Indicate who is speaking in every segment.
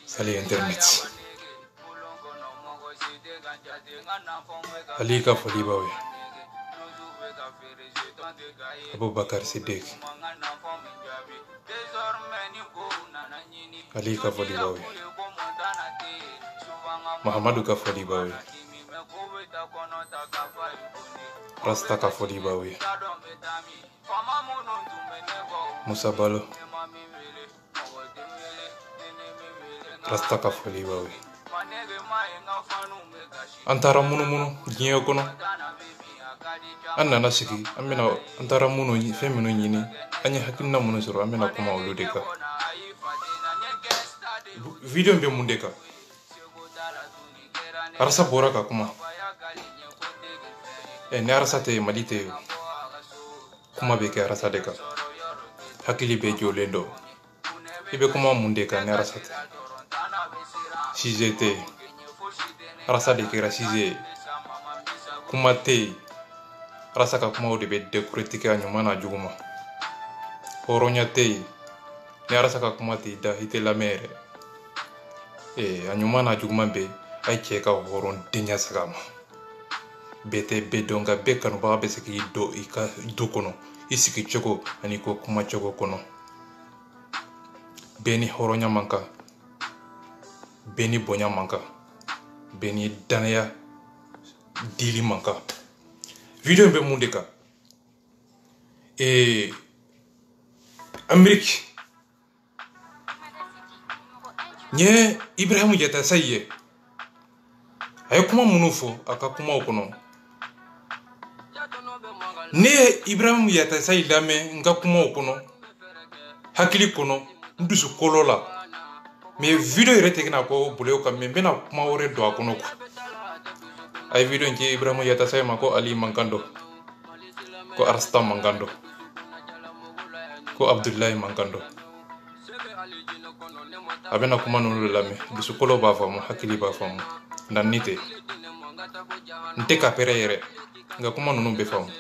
Speaker 1: Salut Internet. Ali ka foli bawe. Abubakar Siddiq. Ali ka foli bawe. Muhammadu ka foli bawe. Rasta ka foli bawe. Musa Balo. Rasta ka foli bawe. Antara munu diɲɛ kono an nana sigi an bɛna antara munu fɛn minnu ɲini an ye hakilina minnu sɔrɔ an bɛna kuma olu de kan. Video bɛ mun de kan? Arasa bɔra ka kuma. Ni Arasa tɛ Mali tɛ yen. Kuma bɛ kɛ Arasa de kan. Hakili bɛ jɔlen dɔ. I bɛ kuma mun de kan ni Arasa tɛ? Sujet tɛ yen. Arasa de kɛra sujet ye. Kuma tɛ yen. Arasa ka kumaw de bɛ décortiquer a ɲuman n'a juguman. Hɔrɔnya tɛ yen. Ni Arasa ka kuma tɛ da i tɛ lamɛn yɛrɛ. A ɲuman n'a juguman bɛ a ye cɛ ka hɔrɔndenya segin a ma. Bɛɛ tɛ bɛɛ dɔn nka bɛɛ kanubaga bɛ se k'i don i ka du kɔnɔ i sigi cogo ani ko kuma cogo kɔnɔ. Bɛɛ ni hɔrɔnya man kan. Bɛɛ ni bonya man kan. Bɛɛ ni danaya dili man kan. Video bɛ mun de kan? Amérique. N ye Ibrahim Yatasayi ye. A ye kuma minnu fɔ a ka kumaw kɔnɔ. Ne ye Ibrahim Yatasayi lamɛn n ka kumaw kɔnɔ. Hakili kɔnɔ n dusu kɔlɔ la. Mais video yɛrɛ tɛ kɛna ko bolo kan mais n bɛna kuma wɛrɛ don a kɔnɔ quoi. A ye video in ci Ibrahim Yatasayi ma ko Ali mankan dɔ, ko Arasta mankan dɔ, ko Abdullahi mankan dɔ. A bɛna kuma ninnu lamɛn dusukolo b'a faamu hakili b'a faamu nani tɛ. N tɛ ka pɛrɛ yɛrɛ nka kuma ninnu bɛ faamu.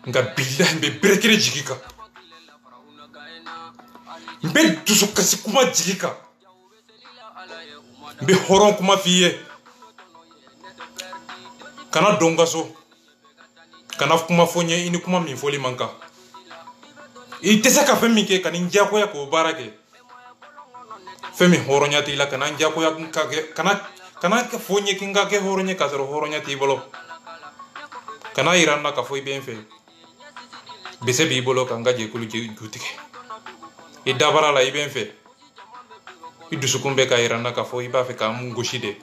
Speaker 1: Nka billahi n bɛ berekere jigi kan. N bɛ dusukasi kuma jigi kan. N bɛ hɔrɔn kuma f'i ye. Kana don n ka so. Kana kuma fɔ n ye i ni kuma min fɔli man kan. I tɛ se ka fɛn min kɛ ka ni n diyagoya k'o baara kɛ. Fɛn min hɔrɔnya t'i la kana n diyagoya ka kɛ kana fɔ n ye k'i ka kɛ hɔrɔn ye k'a sɔrɔ hɔrɔnya t'i bolo. Kana yira n na k'a fɔ i bɛ n fɛ. Bese b'i bolo ka n ka jɛkulu ju tigɛ. I dabara la i bɛ n fɛ. I dusukun bɛ ka yira n na k'a fɔ i b'a fɛ ka n gosi de.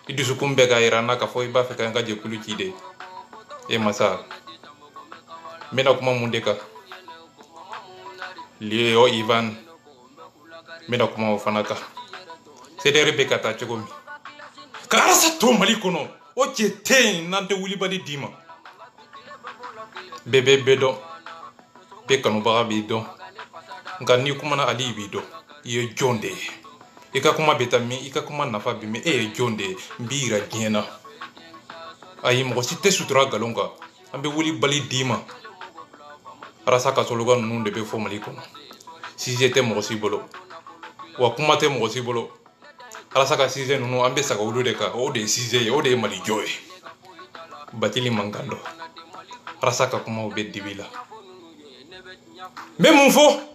Speaker 1: I dusukun bɛ ka yira n na k'a fɔ i b'a fɛ ka n ka jɛkulu ci de. Masa n bɛna kuma mun de kan? Leo Ivan n bɛna kuma o fana kan. CDR bɛ ka taa cogo min. Ka Arasa to Mali kɔnɔ o cɛ tɛ yen n'an tɛ wulibali d'i ma. Bɛɛ bɛ bɛɛ dɔn. Bɛɛ kanubaga b'i dɔn. Nka n'i kumana Ali b'i dɔn. I ye jɔn de ye. I ka kuma bɛ taa min i ka kuma nafa bɛ min e ye jɔn de ye. N b'i yira diɲɛ na. Ayi mɔgɔ si tɛ sutura nkalon kan. An bɛ wulibali d'i ma. Arasa ka slogan ninnu de bɛ fɔ Mali kɔnɔ. Sujet tɛ mɔgɔ si bolo. Wa kuma tɛ mɔgɔ si bolo. Arasa ka sujet ninnu an bɛ saga olu de kan. O de ye sujet ye. O de ye Mali jɔ ye. Batili mankan dɔ. Arasa ka kumaw bɛ dibi la. N bɛ mun fɔ?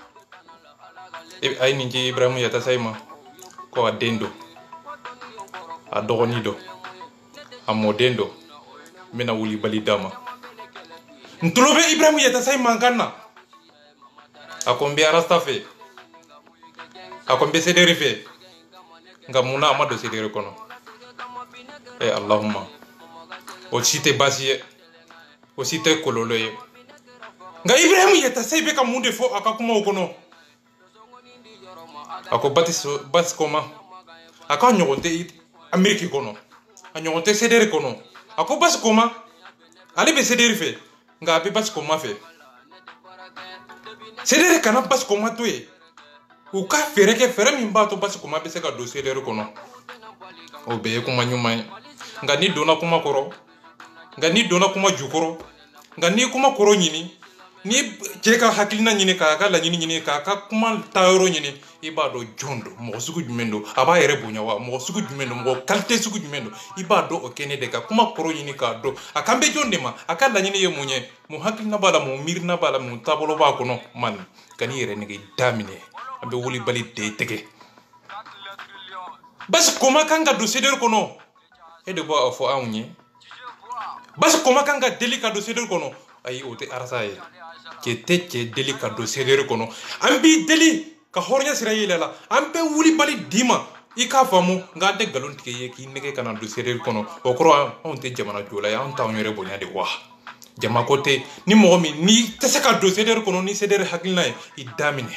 Speaker 1: A ye nin ci Ibrahim Yatasayi ma. Ko a den dɔ. A dɔgɔnin dɔ. A mɔden dɔ. N bɛna wulibali d'a ma. N tulo bɛ Ibrahim Yatasayi mankan na. ako n bɛ arasta fɛ ako n bɛ sederi fɛ nka munna a ma don sederi kɔnɔ Allahumma o si tɛ baasi ye o si tɛ kɔlɔlɔ ye nka Ibrahim Yatasai bɛ ka mun de fɔ a ka kumaw kɔnɔ a ko basi kɔma a ka ɲɔgɔn tɛ Ameriki kɔnɔ a ɲɔgɔn tɛ sederi kɔnɔ a ko basi kɔma ale bɛ sederi fɛ nka a bɛ basi kɔma fɛ sederi kana basi kɔma to ye u ka fɛɛrɛ kɛ fɛɛrɛ min b'a to basi kɔma bɛ se ka don sederi kɔnɔ o bɛɛ ye kuma ɲuman ye nka ni donna kuma kɔrɔ nka ni donna kuma jukɔrɔ nka ni kuma kɔrɔ ɲini ni cɛ ka hakilina ɲini k'a ka laɲini ɲini k'a ka kuma taayɔrɔ ɲini i b'a dɔn jɔn don mɔgɔ sugu jumɛn don a b'a yɛrɛ bonya wa mɔgɔ sugu jumɛn don mɔgɔ qualité sugu jumɛn don i b'a dɔn o kɛnɛ de ka kuma kɔrɔ ɲini k'a dɔn a kan bɛ jɔn de ma a ka laɲini ye mun ye mun hakilina b'a la mun miirina b'a la mun taabolo b'a kɔnɔ man ka n'i yɛrɛ nege da minɛ an bɛ wolibali de tigɛ basi kɔma kan ka don sederi kɔnɔ e de b'a fɔ anw ye basi kɔma kan ka deli ka don sederi kɔnɔ ayi o tɛ arasa ye cɛ tɛ cɛ deli ka don sederi kɔnɔ an b'i deli ka hɔrɔnya sira yɛlɛ la an bɛ wulibali d'i ma i k'a faamu nka an tɛ nkalon tigɛ ye k'i nɛgɛ ka na don sederi kɔnɔ o kɔrɔ anw tɛ jamana jɔla ye anw t'anw yɛrɛ bonya de wa jama ko tɛ ni mɔgɔ min n'i tɛ se ka don sederi kɔnɔ ni sederi hakilina ye i da minɛ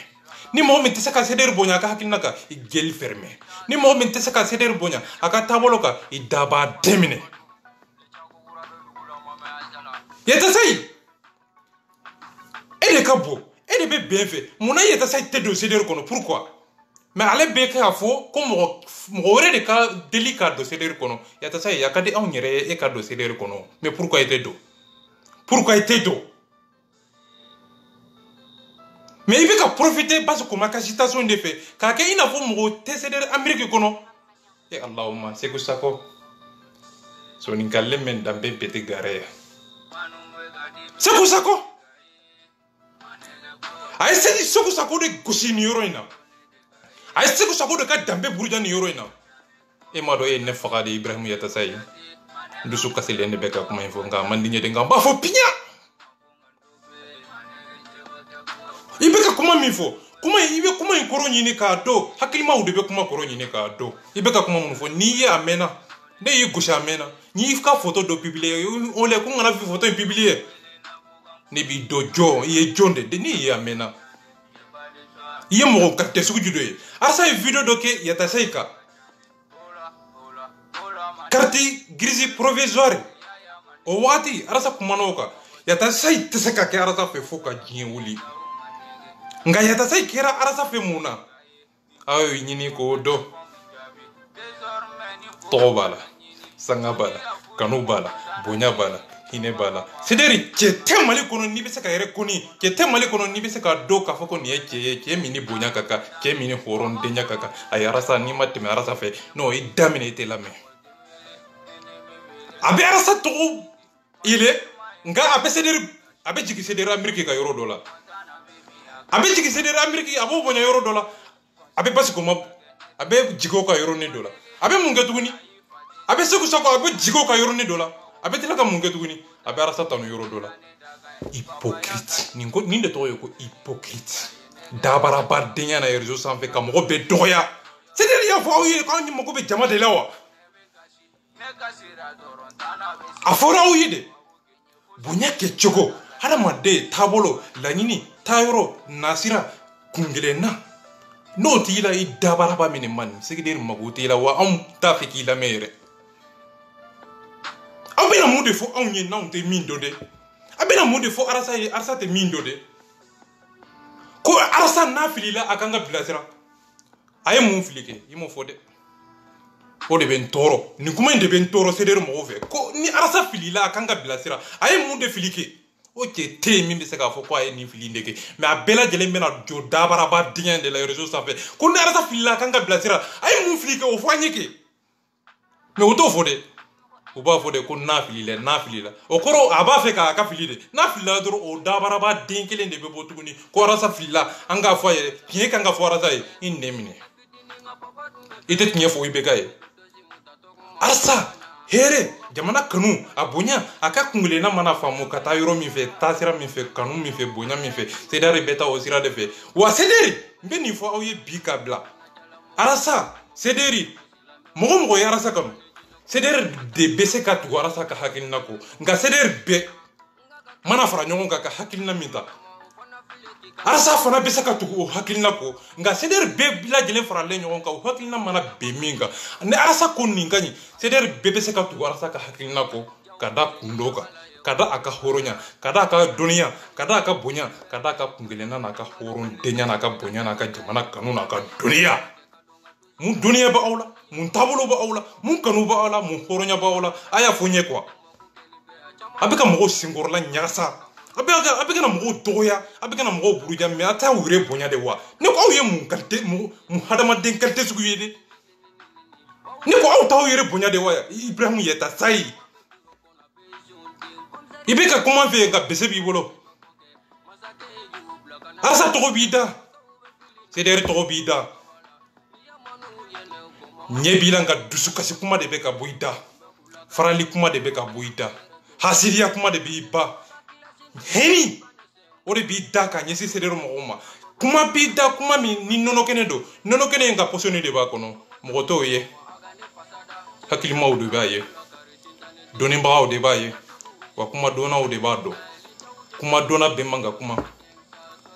Speaker 1: ni mɔgɔ min tɛ se ka sederi bonya a ka hakilina kan i jeli fɛrɛmɛ ni mɔgɔ min tɛ se ka sederi bonya a ka taabolo kan i da b'a den minɛ Yatasai e de ka bon e de bɛ bɛn fɛ munna Yatasai tɛ don sederi kɔnɔ pourquoi mais ale bɛ k'a fɔ ko mɔgɔ wɛrɛ de ka deli ka don sederi kɔnɔ Yatasai a ka di anw yɛrɛ ye e ka don sederi kɔnɔ mais pourquoi i tɛ don pourquoi i tɛ don mais i bɛ ka profiter basi kɔma ka citation de fɛ k'a kɛ i n'a fɔ mɔgɔ tɛ sederi Ameriki kɔnɔ Allahumma Seku Sako soninkalle men danbe beti gare Seku Sako ay sedi Seku Sako de gosi ni yoro ina ay Seku Sako de ka dambe buruja ni yoro ina e ma do e ne faga de Ibrahim Yatasai ndusu kasele ne beka kuma info nga mandinye de nga ba fo pinya ibeka kuma mi fo kuma ibe kuma in koro nyini ka do hakilima u de be kuma koro nyini ka do ibeka kuma mun fo ni ye amena ne yi gosi amena ni ka photo do publier on le ko ngana photo in publier ne bi do jo ye jonde de ni ye amena ye mo ka te sugu judo ye asa video do ke Yatasai ka carte grise provisoire o wati arasa kumano ka Yatasai te se ka ke arasa fe fo ka jien wuli nga Yatasai kera arasa fe muna ayo nyini ko do tobala sanga bala kanu bala bonya bala hine bala sederi cete mali kono ni be se ka yere koni cete mali kono ni be se ka do ka foko ni ce mini bonya kaka ce mini horon denya kaka ay arasa ni matti me arasa fe no i damine ite lame abe arasa to ile nga abe sederi abe jigi sederi Ameriki ka yoro dola abe jigi sederi Ameriki abo bonya yoro dola abe basi ko mab abe jigo ka yoro ni dola abe munga tuguni abe Seku Sako abe jigo ka yoro ni dola abe tila ka munga tuguni abe arasa tanu yoro dola hypocrite ni de to ko hypocrite dabara bardenya na réseau sanfɛ ka mɔgɔ bɛ dɔgɔya sederi ya fɔ aw ye k'anw mako bɛ jama de la wa a fɔra aw ye de bonya kɛ cogo hadamaden taabolo laɲini taayɔrɔ nasira kungelenna n'o t'i la i dabaraba minɛ man segeden mago t'i la wa anw t'a fɛ k'i lamɛn yɛrɛ aw bɛna mun de fɔ anw ye n'anw tɛ min dɔn dɛ a bɛna mun de fɔ arasa ye arasa tɛ min dɔn dɛ ko arasa n'a filila a kan ka bilasira a ye mun fili kɛ i m'o fɔ dɛ o de bɛ n tɔɔrɔ nin kuma in de bɛ n tɔɔrɔ sederi mɔgɔw fɛ ko ni arasa filila a kan ka bilasira a ye mun de fili kɛ o cɛ tɛ yen min bɛ se k'a fɔ ko a ye nin fili de kɛ mɛ a bɛɛ lajɛlen bɛna jɔ dabaraba dingɛ de la réseau sanfɛ ko ni arasa filila a kan ka bilasira a ye mun fili kɛ o fɔ an ye kɛ mɛ o t'o fɔ dɛ o b'a fɔ de ko n'a filila o kɔrɔ a b'a fɛ k'a ka fili de n'a filila dɔrɔn o dabaraba den kelen de bɛ bɔ tuguni ko arasa filila an k'a fɔ a ye tiɲɛ kan ka fɔ arasa ye i nɛ minɛ i tɛ tiɲɛ fɔ i bɛ ka ye arasa here jamana kanu a bonya aka kungulena mana famu kata yoro min fe tasira min fe kanu min fe bonya min fe sedari beta o sira de fe wa sederi mbe ni fo aw ye bi kabla arasa sederi mogo ya arasa kanu sederi de bese ka tu arasa ka hakilina ko nga sederi be mana fara nyongo ka hakilina minta arasa fana bese ka tu hakilina ko nga sederi be bila jele fara le nyongo ka hakilina mana be minga ne arasa ko ningani sederi be bese ka tu arasa ka hakilina ko kada kundoka kada aka horonya kada aka dunia kada aka bonya kada aka kungelena na aka horon denya na aka bonya na aka jamana kanu na aka dunia mun dunia ba aula mun tabulo ba aula mun kanu ba aula mun horonya ba aula aya fonye kwa abeka mogo singorla nyasa abeka na mogo doya abeka na mogo buruja me ata wure bonya de wa ne ko ye mun kalte mu hadama den kalte sugu yede ne ko aw taw yere bonya de wa Ibrahim yeta sai ibeka comment faire ga bese bi bolo asa to bida c'est der to bida nyebila nga dusu kasi kuma de beka buida farali kuma de beka buida hasiria kuma de biba heni ore bida ka nyesi sedero mo kuma bida kuma mi ni nono kene nga posone de ba kono mo to ye hakili ma de ba ye doni ba de ba ye wa kuma dona o de ba do kuma dona be manga kuma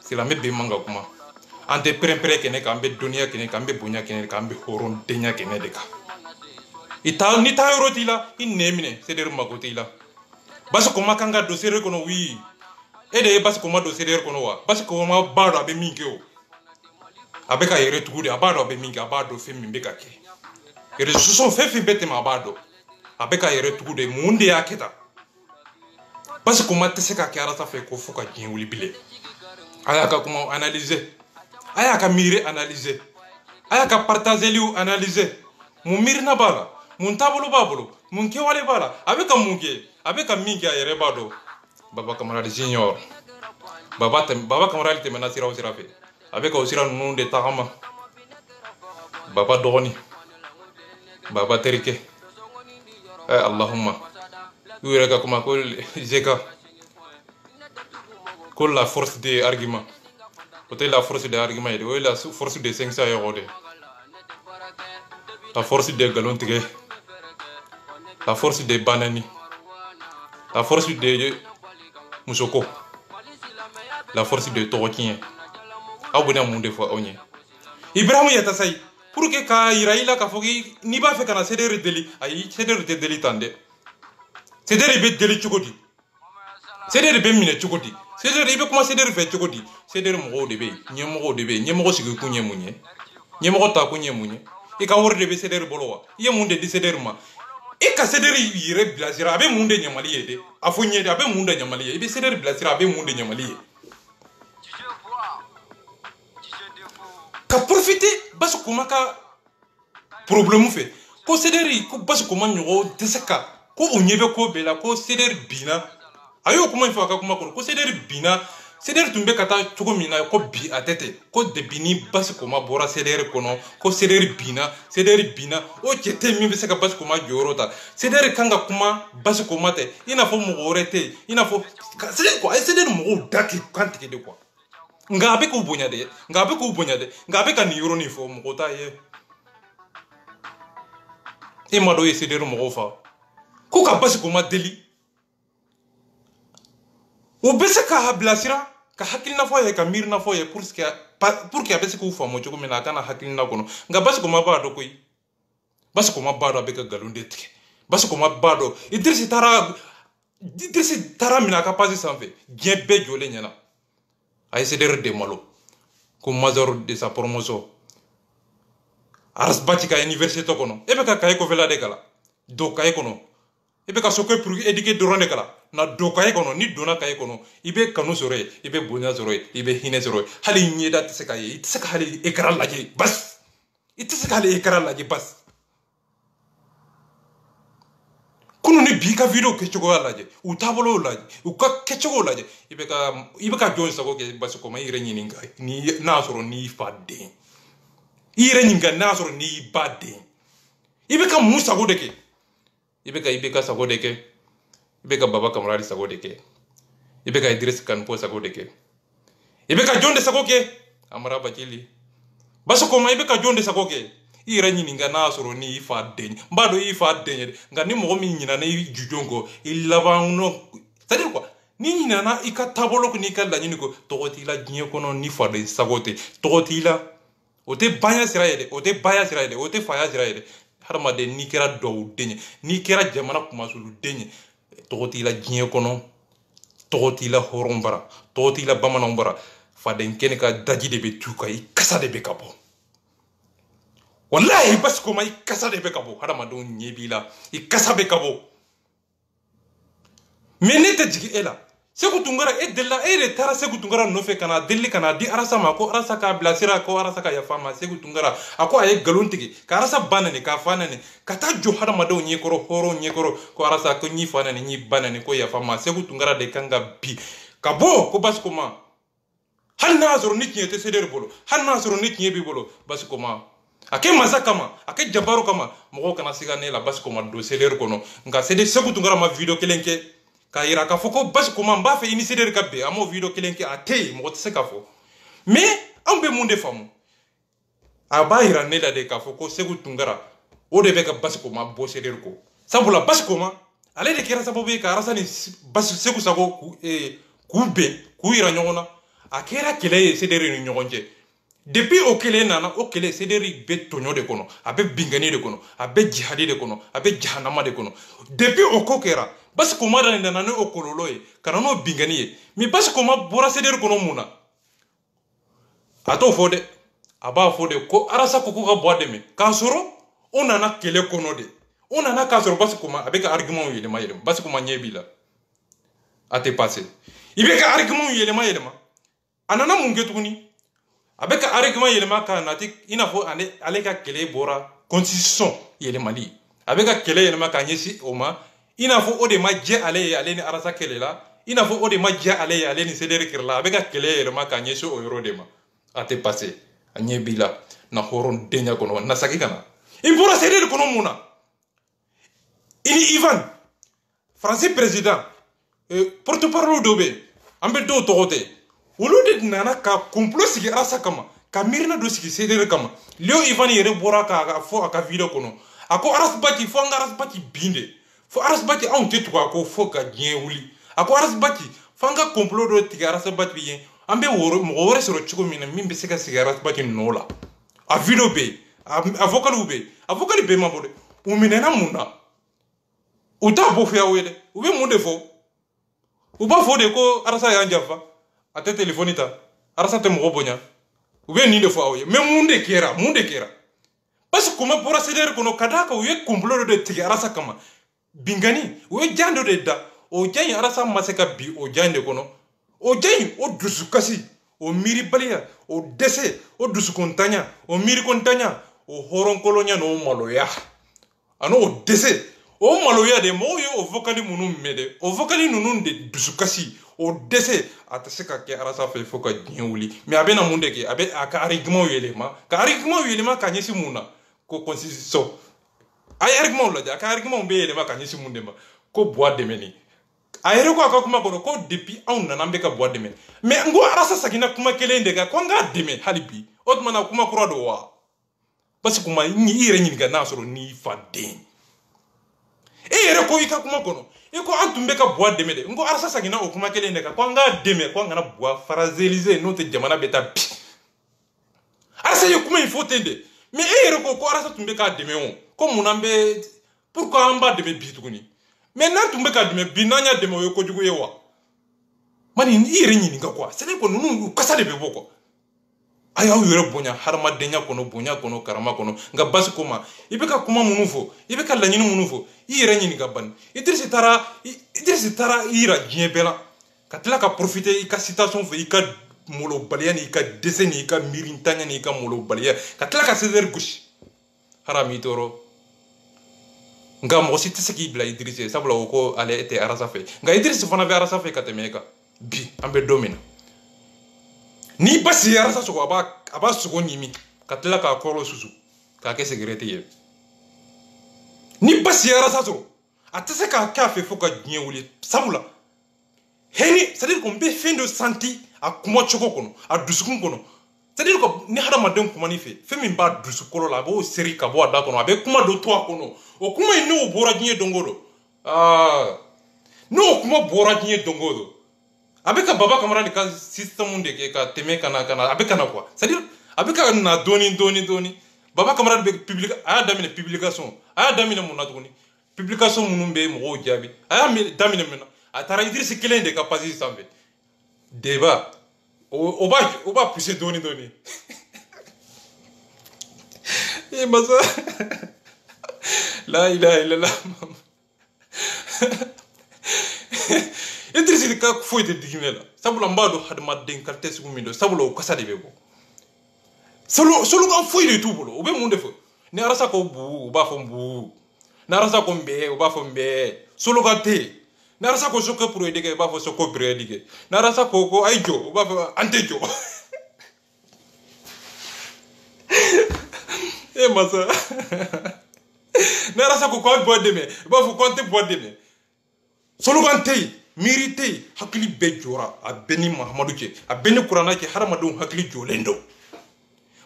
Speaker 1: sila me be manga kuma ante prempre kene kambe dunia kene kambe bunya kene kambe horon denya kene deka ita ni ta yorotila inemine seder magotila bas ko makanga do sere kono wi ede bas ko ma do sere kono wa bas ko ma baro abe minke o abeka yere tugude abado abe minke abado femi mbeka ke yere suso fefi bete ma abado abeka yere tugude munde yaketa bas ko ma teseka ke arata fe ko fuka jin wuli bile aya ka kuma analyser aya ka mire analyser aya ka partager liu analyser mu mirna bala mun tabulu babulu mun ke wale bala abeka munke abeka minke ayere bado baba camarade junior baba camarade te mena sira fe abeka osira nunu de tagama baba dogoni baba terike allahumma yureka kuma ko zeka ko la force des arguments peut la force des arguments et la force des 500 euros de la force des galons tigé la force des banani la force des musoko la force des torokien abuna munde fo onye Ibrahim yata say pour que ka iraila ka fogi ni ba fe kana ceder deli ay ceder de deli tande ceder be deli chukodi ceder be mine chukodi ceder be kuma ceder fe chukodi ceder mo de be nyemo sigi ku nyemunye nyemo ta ku nyemunye e ka worde be ceder bolowa ye munde di ceder ma e ka ceder yire blazira be munde nyamali yede afunye de be munde nyamali ye be ceder blazira be munde nyamali ye ka profiter bas kuma ka problème fait ko ceder ko bas kuma nyogo deseka ko onyebe ko bela ko ceder bina ayo kuma ifo ka kuma ko ceder bina ceder tumbe kata chugo mina ko bi atete ko de bini bas kuma bora ceder kono ko ceder bina o chete mi bese ka bas kuma jorota ceder kanga kuma bas kuma te ina fo mo gorete ina fo ceder ko ay ceder mo daki kantike de quoi ngabe ko bonya de ngabe ka ni yoro ni fo mo kota ye e ma do ceder mo fa ko ka bas kuma deli o bese ka hablasira ka hakilina fo ye ka mirna fo ye pour que abese ko fa mo jogo mena kana hakilina kono nga basi ko mabado koy basi ko mabado abeka galunde tike basi ko mabado idrisi tara mina ka pasi sanfe bien be jole nyana ay ceder de malo ko major de sa promotion aras batika université kono ebeka kay ko vela de kala do kay kono ibe ka sokwe pour éduquer drone kala na do kay kono ni dona kay kono ibe kanu sore ibe bonya sore ibe hine sore hali nyeda tseka ye tseka hali ekran laje bas tseka hali ekran laje bas kuno ni bi ka video ke chogo laje u tabolo laje u ka ke chogo laje ibe ka join sago ke bas ko mai renyi ninga ni na soro ni fadde ire nyinga na soro ni badde ibe ka musa go deke ibeka sago de ke ibeka baba kamrari sago de ke ibeka Idris Kanpo sago de ke ibeka jonde sago ke amara bakili baso ko ma ibeka jonde sago ke ira nyini nga na soro ni ifa den mbado ifa den nga ni mo mi nyina na jujongo ilabanno c'est-à-dire quoi ni nyina na ikatabolo ko ni kala nyini ko togoti la ginye kono ni fa de sagote togoti la ote banya siraide ote baya siraide ote faya siraide harma de ni kera do denye ni kera jamana kuma sulu denye togoti la ginye kono togoti la horombara togoti la bamanombara fa den kene ka daji de be tuka ikasa de be kabo wallahi bas ko mai kasa de be kabo harma do nyebila ikasa be kabo menete jigi ela segu tungara della tara segu tungara no fe kana delli kana di arasa ma ko arasa ka blasira ko arasa ka ya fama segu tungara ako ay galontigi ka arasa banane ka fanane kata jo hada madaw nyi koro horo nyi koro ko arasa ko nyi fanane nyi banane ko ya fama segu tungara de kanga bi ka bo ko bas ko ma hal nazoro nit nyete seder bolo hal nazoro nit nyebi bolo bas ko ma ake mazakama ake jabaru kama mo kana siga ne la bas ko ma do seder kono nga seder segu tungara ma video kelenke ka ira ka foko bas ko man ba fe initier ka be amo video kelenke ate mo tse ka fo mais ambe munde famu aba ira ne la de ka foko segu tungara o de be ka bas ko ma bo seder ko sabula bas ko ma ale de kira sababu ka arasa ni bas segu sago ku be ku ira nyona akera kele seder ni nyonje depuis o kele nana o kele seder be tonyo de kono abe bingani de kono abe jihadi de kono abe jahannama de kono depuis o kokera basi ko mara ndana ne okololo ye kana no bingani ye mi basi ko ma bora seder kono muna ato fode aba fode ko arasa ko ka boade me ka soro ona na kele kono de ona na ka soro basi ko ma avec argument yele ma yele basi ko ma nyebila ate passé ibe ka argument yele ma anana munge tukuni avec argument yele ma ka nati ina fo ane ale ka kele bora constitution yele mali avec ka kele yele ma ka nyesi oma ina fo ode ma je ale ni arasa kele la ina fo ode ma je ale ni seder kirla abega kele ma ka nyeso o yoro de ma ate passé anye bila na horon denya kono na saki kana impora seder kono muna ini Ivan français président porte-parole dobe ambe do togote wolude nana ka complot sigi arasa kama ka mirna do sigi seder kama leo Ivan yere bora ka fo aka video kono ako aras bati fo ngaras bati binde fo aras bati on te tuka ko fo ka gien wuli ako aras bati fanga complot do tiga aras bati bien ambe woro mo wore soro chiko mina mimbe seka aras bati nola a video be avocat be mabode o minena muna uta bo fia wele ube munde fo uba fo de ko arasa ya njafa ate telefonita arasa te mo bonya ube ni de fo awe me munde kera parce que comme pour accéder kono kadaka uye complot de tiga arasa kama bingani o jando de da o jani arasa maseka bi o jande kono o jani o dusu kasi o miri balia o dese o dusu kontanya o miri kontanya o horon kolonya no maloya ano o dese o maloya de mo yo o vocali munum mede o vocali nunun de dusu kasi o dese ataseka ke arasa fe foka nyuli mais abena munde ke abe aka argument yelema ka nyesi muna ko constitution ay argument la ka argument be yelema ka nyesi munde ma ko bois de meni ayere ko akakuma ko depuis on na nambe ka bois de meni mais ngo arasa sakina kuma kelende ka ko nga deme halibi otmana kuma kura do wa parce que kuma ni ire ni ga nasoro ni fadin yere ko ika kuma kono iko antumbe ka bois de mede ngo arasa sakina o kuma kelende ka ko nga deme ko nga na bois fragilisé no te jamana beta bi arasa yo kuma il faut tende mais yere ko arasa tumbe ka deme on ko munambe pourquoi amba deme bi tukuni mais nan tumbe ka deme binanya deme yo ko jugu yewa mani ire ni nga quoi c'est ko nunu kasa de be boko aya yere bonya harma denya kono karama kono nga basi kuma ibeka kuma munufo ibeka lanyinu munufo ire ni nga ban itrisi tara ira giebela katla ka profiter ika citation fe ika molo balia ni ika dessin ni ika mirintanya ni ika molo balia katla ka ceder gush harami toro nga mo siti seki bla Idrisse sabla ko ale ete arasa fe nga Idrisse fana be arasa fe katemeka bi ambe domina ni basi arasa so aba sugo nyimi katla ka koro susu ka ke secrétaire ni basi arasa so atese ka ka fe foka gien wuli sabula heni c'est à dire qu'on be fin de santi a kuma choko kono a dusukun kono c'est à dire ko ni hada madon kuma ni fe min ba dusukolo la bo seri ka bo ada kono abe kuma do to kono o kuma ino o bora gien dongodo no kuma bora gien dongodo abe ka baba kamara ni ka system de ke ka teme kana abe kana quoi c'est à dire abe ka na doni baba kamara be public aya damine publication aya damine mun na tuguni publication munun be mo jabi aya damine mena atara Idriss kelen de ka passer sambe débat o ba pousser doni e masa la ilaha illallah Idriss ka foi de digine la sabula mbado hadma den kalte su mindo sabula o kasa de bebo solo kan foi de tout bolo o be mun defo ni arasa ko bu o ba fo bu na arasa ko mbe o ba fo mbe solo ka te na arasa ko soko pro edike o ba fo soko pro edike na arasa ko aijo o ba fo antejo e masa na arasa ko boide me o ba fo konte boide me solo kan te mirite hakili be jora a beni Mahamadou ke a beni Qur'ana ke haramadou hakili jolendo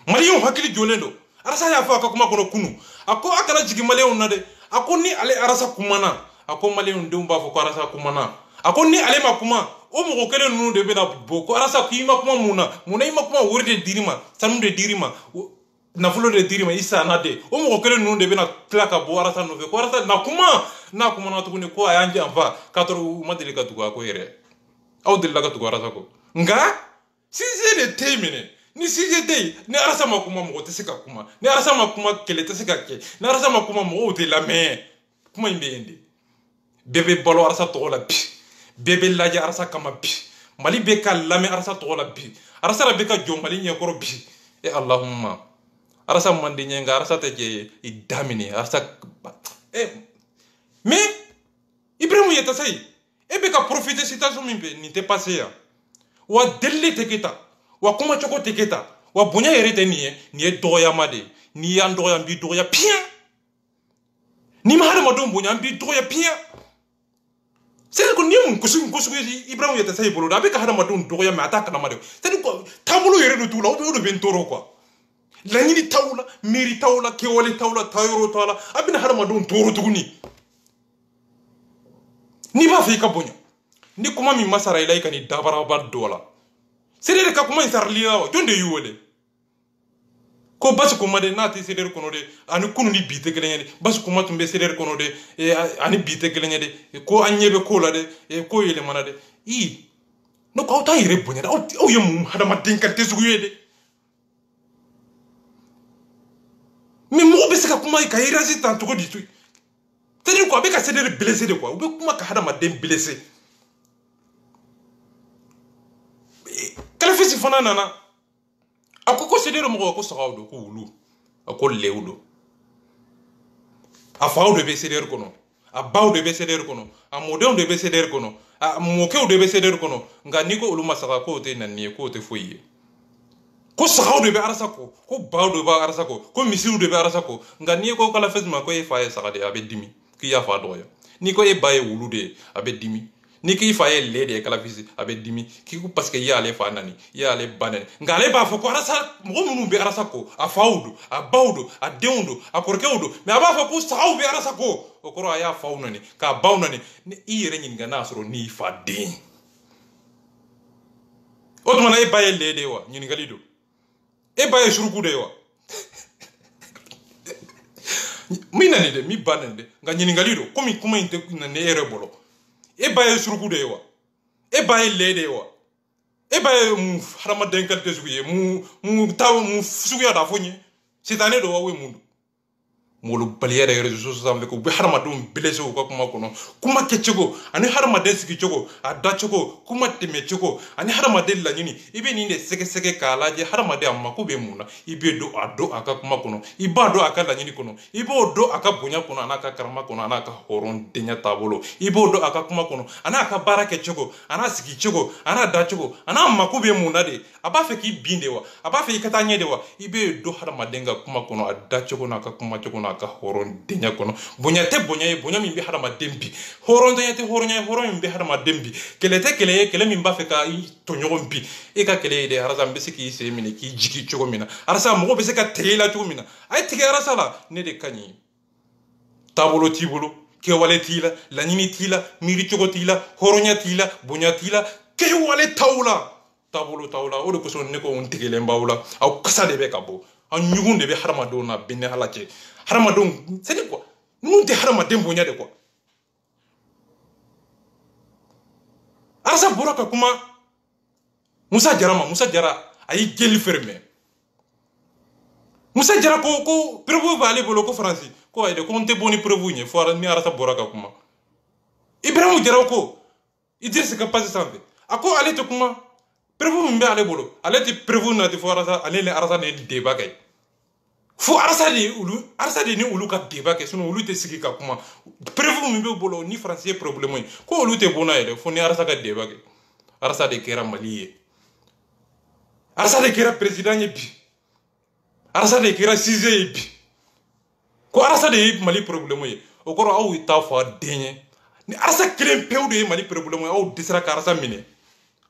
Speaker 1: Malion hakili jolendo arasa ya fa ka kuma kono kunu ako akala jigi Malion na de ako ni ale arasa kumana ako Malion de mba fo ko arasa kumana ako ni ale ma kuma o mo ko kele nunu de be na boko arasa kuima kuma muna ima kuma wurde dirima sanu de dirima na fulo de dirima isa na de o mo ko kele nunu de be na klaka bo arasa no fe ko arasa na kuma na tukuni ko ayanje anfa katoro madele ka tuko ko yere aw de la ka tuko arasa ko nga si c'est de terminer ni si j'étais ni arasa makuma mo te seka kuma ni arasa makuma kele te seka ke ni arasa makuma mo te la me kuma imbende bebe balo arasa to la bi bebe laja arasa kama bi mali be ka lame arasa to la bi arasa la be ka jo mali nya koro bi e allahumma arasa mande nya nga arasa te je idamini arasa mais ibrahim yeta sai e be ka profiter situation min be ni te passer ya wa delle te kita wa kuma choko teketa wa bonya yerete ni doya made ni ya ndoya mbi doya pia ni mahara madon bonya mbi doya pia c'est ko ni mun kusu Ibrahim yeta sai bolo da be ka hada madon doya ma ataka na made c'est ko tamulo yere do tula o do ben toro quoi la ni tawla miri tawla ke wole tawla tayoro tawla abina hada madon toro tuguni ni ba fi ka bonya ni kuma mi masara ilaika ni dabara ba dola c'est ka kuma isarliya wa jonde yuwole ko basu kuma de nati seder kono de ani kunu ni bite kelenya basu kuma tumbe seder kono de ani bite kelenya de ko anyebe ko la de ko yele mana de no ko ta yire bonya da o yemu hada ma dinka tesugu yede mais mo be seka kuma ka irasi tanto ko ditu c'est ko be ka seder blessé de quoi ou be kuma ka hada ma den blessé kala fisi fana nana ako ko sedero mo ko sawdo ko wulu ako lewdo a fawdo be sedero kono a bawdo be sedero kono a modon de be sedero kono a mokew de be sedero kono nga niko uluma saka ko te nanni ko te foye ko sawdo be arasa ko bawdo ba arasa ko misiru de be arasa ko nga ni ko kala fisi ma ko e faye saka de abe dimi ki ya fa doya ni ko e baye wulu de abe dimi ni ki faye lede kala fisi abe dimi ki ko parce que ya ale fa nani ya ale banani ngale ba fo ko arasa mo munu be arasa ko a fawdu a bawdu a dewdu a korkewdu me aba fo ko saw be arasa ko o ko aya fawnani ka bawnani ni ire nyin ga nasro ni fa din o to mana e baye lede wa nyin galido e baye suruku de wa mi nani de mi banande nga nyin galido komi kuma inte na ne ere bolo e baye suruku de wa e baye lede wa e baye mu harama denkal te suye mu taw mu suya da fonye sitane do wa we mundu molu baliere réseaux sociaux avec ko be harama dum blessé ko kuma kecego ani harama desiki cego adda cego kuma teme cego ani harama de la nyini ibe ni ne seke kala je harama de amma ko be muna ibe do ado aka kuma kono iba do aka la nyini kono ibo do aka bunya kono anaka karama kono anaka horon denya tabolo ibo do aka kuma kono anaka barake cego ana siki cego ana da cego ana amma ko be muna de aba fe ki binde wa aba fe katanye de wa ibe do harama denga kuma kono adda cego naka kuma cego n'a ka horon denya kono bonya te bonya ye bonya min bi hadama dembi horon denya te horonya horon min bi hadama dembi kele te kele kele min ba fe ka to nyogon bi e ka kele de arasa mbese ki se mine ki jiki chogo mina arasa mo be se ka tela chogo mina ay tige arasa la ne de kanyi tabolo tibolo ke wale tila la nini tila miri chogo tila horonya tila bonya tila ke wale taula tabolo taula o de ko so ne ko on tige le mbawla aw kasa de be ka bo an ñugun de be haramadon na binne halake haramadon c'est quoi nous de haramadon bonya de quoi arsa boraka kuma Musa Jara ayi geli ferme Musa Jara ko prevu va aller bolo ko France ko ay de ko nte boni prevu ni fo ni arsa boraka kuma Ibrahim Jara ko Idriss ka passe sanbe ako ale to kuma prevu mbe ale bolo ale ti prevu na ti fo arsa ale le arsa ne débat kay fo arsa de ni ulu ka débat kay sunu ulu te sigi ka kuma prevu mbe bolo ni français problème ko ulu te bona ele fo ni arsa ka débat kay arsa de kera maliye arsa de kera président ye bi arsa de kera sixième ye bi ko arsa de mali problème ye o koro aw ita fo denye ni arsa kelen pew de mali problème aw disra ka arsa mine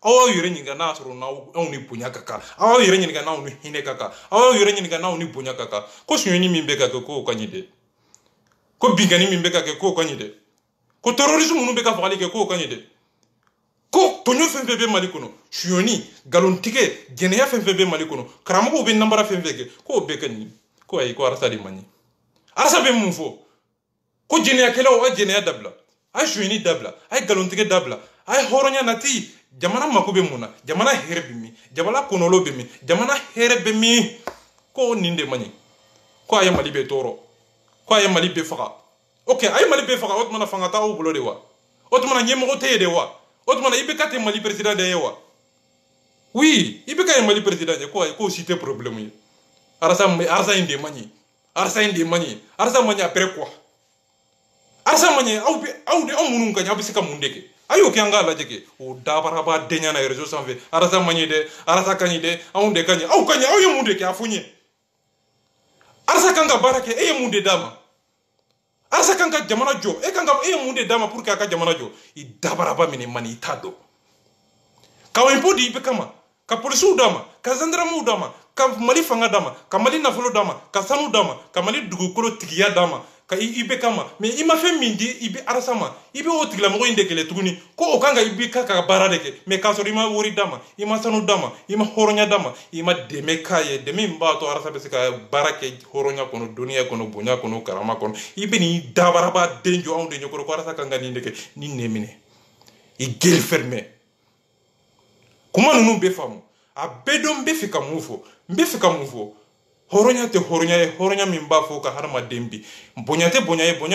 Speaker 1: aw yere nyinga na soro na aw ni bunya kaka aw yere nyinga na ni hine kaka aw yere nyinga na ni bunya kaka ko sunyoni mimbe kaka ko kanyide ko bingani mimbe kaka ko kanyide ko terrorisme munu be ka fali ke ko kanyide ko tonyo fembe be mali kono sunyoni galon tike geneya fembe be mali kono karamo be nambara fembe ke ko be kani ko ay ko arsa di mani arsa be mufo ko geneya kelo o geneya dabla ay sunyoni dabla ay galon tike dabla ay horonya nati jamana makube muna jamana herbe mi jamana konolo be mi jamana herbe mi ko ninde mani ko ay mali be toro ko ay mali be faka okay ay mali be faka ot mana fanga ta o bulo de wa ot mana nyemo o te de wa ot mana ibe kate mali président de wa oui ibe kay mali président de ko cité problème yi arsa inde mani arsa mani après quoi arsa mani au de amunun kanya bisika mundeke ayo ki anga la jeke o dabara ba denya na réseau sanve arasa mani de arasa kanyi de aunde kanya au kanya au yemunde ki afunye arasa kanga barake e yemunde dama arasa kanga jamana jo e kanga e yemunde dama pour ka jamana jo i dabara ba mini mani tado ka wempo di be kama ka polisu dama ka zandramu dama ka mali fanga dama ka mali nafulo dama ka sanu dama ka mali dugukolo tigiya dama ka ibe kama me ima fe mindi ibe arasama ibe o tigla mo inde kele tuguni ko o kanga ibe kaka barade ke me ka so ima wori dama ima sanu dama ima horonya dama ima deme kaye deme mbato arasa be ka barake horonya kono dunia kono bonya kono karama kono ibe ni dabara ba denjo on de nyokoro ko arasa kanga ni ndeke ni nemine i gel fermé kuma nunu be famu a bedom be fika mufo horonya te horonya min ba fo ka harma dembi bonya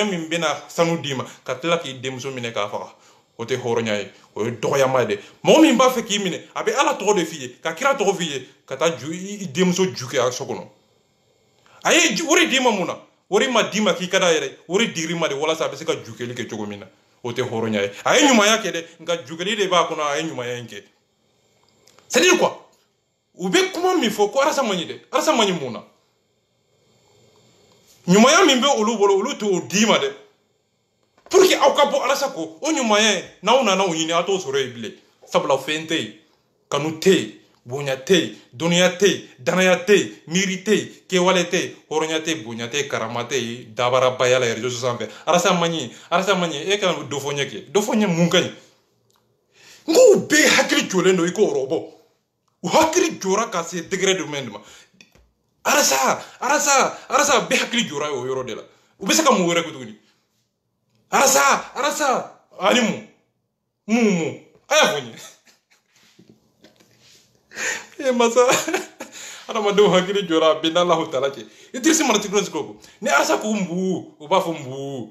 Speaker 1: min bena sanu dima ka tla ki demso mine ka fa o te horonya e o doya made mo min ba fe ki mine abe ala to de fiye ka kira to fiye ka ta ju i demso juke a sokono ayi wori dima muna wori ma dima ki kada yere wori diri ma de wala sa be se ka juke li ke jogo mina o te horonya e ayi nyuma yake de nga juke li de ba kono ayi nyuma yanke c'est dire quoi ube kuma mi fo ko arasa mani muna nyumaya mi be olu bolo olu to dima de pour que au kapo arasa ko o nyumaya na una na uyini ato soro ibile sabla fente kanute bonyate doniate danayate mirite kewalete horonyate bonyate karamate dabara bayala erjo sanfe arasa mani e kan dofonye munkani ngo be hakri jolendo iko robo hakri jora ka se degré de mendma arasa be hakri jora yo yoro de la ube saka mu wore ko dugni arasa animu mumu aya fonye e masa ana madu hakri jora bin Allah taala ke itirsi marati ko ko ne arasa ko mbu uba fo mbu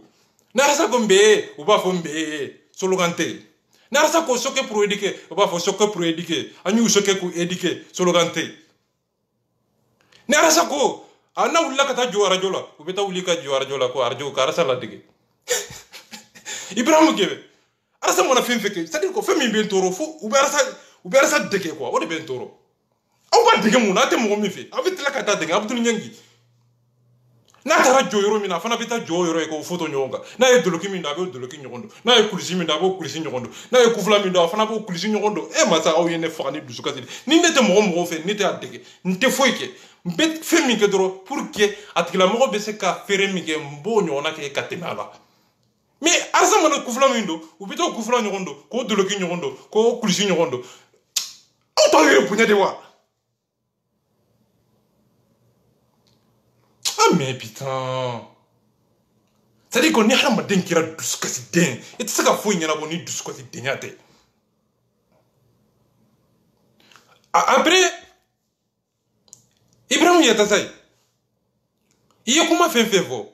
Speaker 1: ne arasa ko mbe uba fo mbe sologante Narasa ko soke pour éduquer, on va faire soke pour éduquer. Anyu soke pour éduquer, sologante. Narasa ko, ana ulla kata juara jola, ubeta ulika juara jola ko arjo karasa la dige. Ibrahim kebe. Arasa mona fin feke, c'est-à-dire ko femi ben toro fo, uberasa deke quoi, o de ben toro. Aw ba dige muna te mo mi fe, avec la kata dige abdul nyangi. n'a taara jɔ yɔrɔ min na a fana bɛ taa jɔ yɔrɔ ye k'o foto ɲɔgɔn kan n'a ye doloki min don a b'o doloki ɲɔgɔn don n'a ye kulisi min don a b'o kulisi ɲɔgɔn don n'a ye kufula min don a fana b'o kulisi ɲɔgɔn don masa aw ye ne faga ni dusukasi ni ne tɛ mɔgɔ fɛ ne tɛ a dege n tɛ foyi kɛ n bɛ fɛn min kɛ dɔrɔn pour que a tigilamɔgɔ bɛ se ka feere min kɛ n b'o ɲɔgɔnna kɛ ka tɛmɛ a la mais arasa mana kufula min don u bɛ taa kufula ɲɔgɔn don k'o doloki ɲɔgɔn don k'o kulisi ɲɔgɔn don aw t'aw yɛrɛ bonya de wa ah mais putain c'est-à-dire que ni hadamaden kɛra dusukasiden i tɛ se ka foyi ɲɛnabɔ ni dusukasidenya tɛ après Ibrahim Yatasai i ye kuma fɛn fɛn fɔ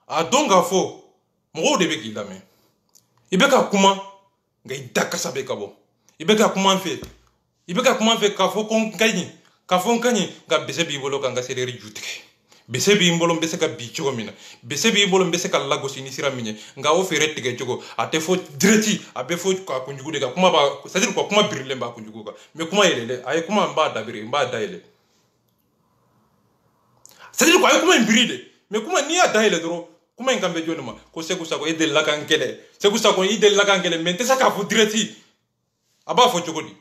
Speaker 1: a dɔn k'a fɔ mɔgɔw de bɛ k'i lamɛn i bɛ ka kuma nka i da kasa bɛ ka bɔ i bɛ ka kuma n fɛ k'a fɔ ko n ka ɲi nka bese b'i bolo ka n ka seleri ju tigɛ bese b'i bolo n bɛ se ka bi cogo min na bese b'i bolo n bɛ se ka lagosi ni sira min ye nka o feere tigɛ cogo a tɛ fɔ direct a bɛ fɔ k'a kunjugu de kan kuma b'a c'est-à-dire quoi kuma birilen b'a kunjugu kan mais kuma yɛlɛlen a ye kuma n b'a dabiri n b'a dayɛlɛ c'est-à-dire quoi a ye kuma in biri de mais kuma n'i y'a dayɛlɛ dɔrɔn kuma in kan bɛ jɔnni ma ko Seku Sako i delila ka n kɛlɛ Seku Sako i delila ka n kɛlɛ mais n tɛ se k'a fɔ direct a b'a fɔ cogo di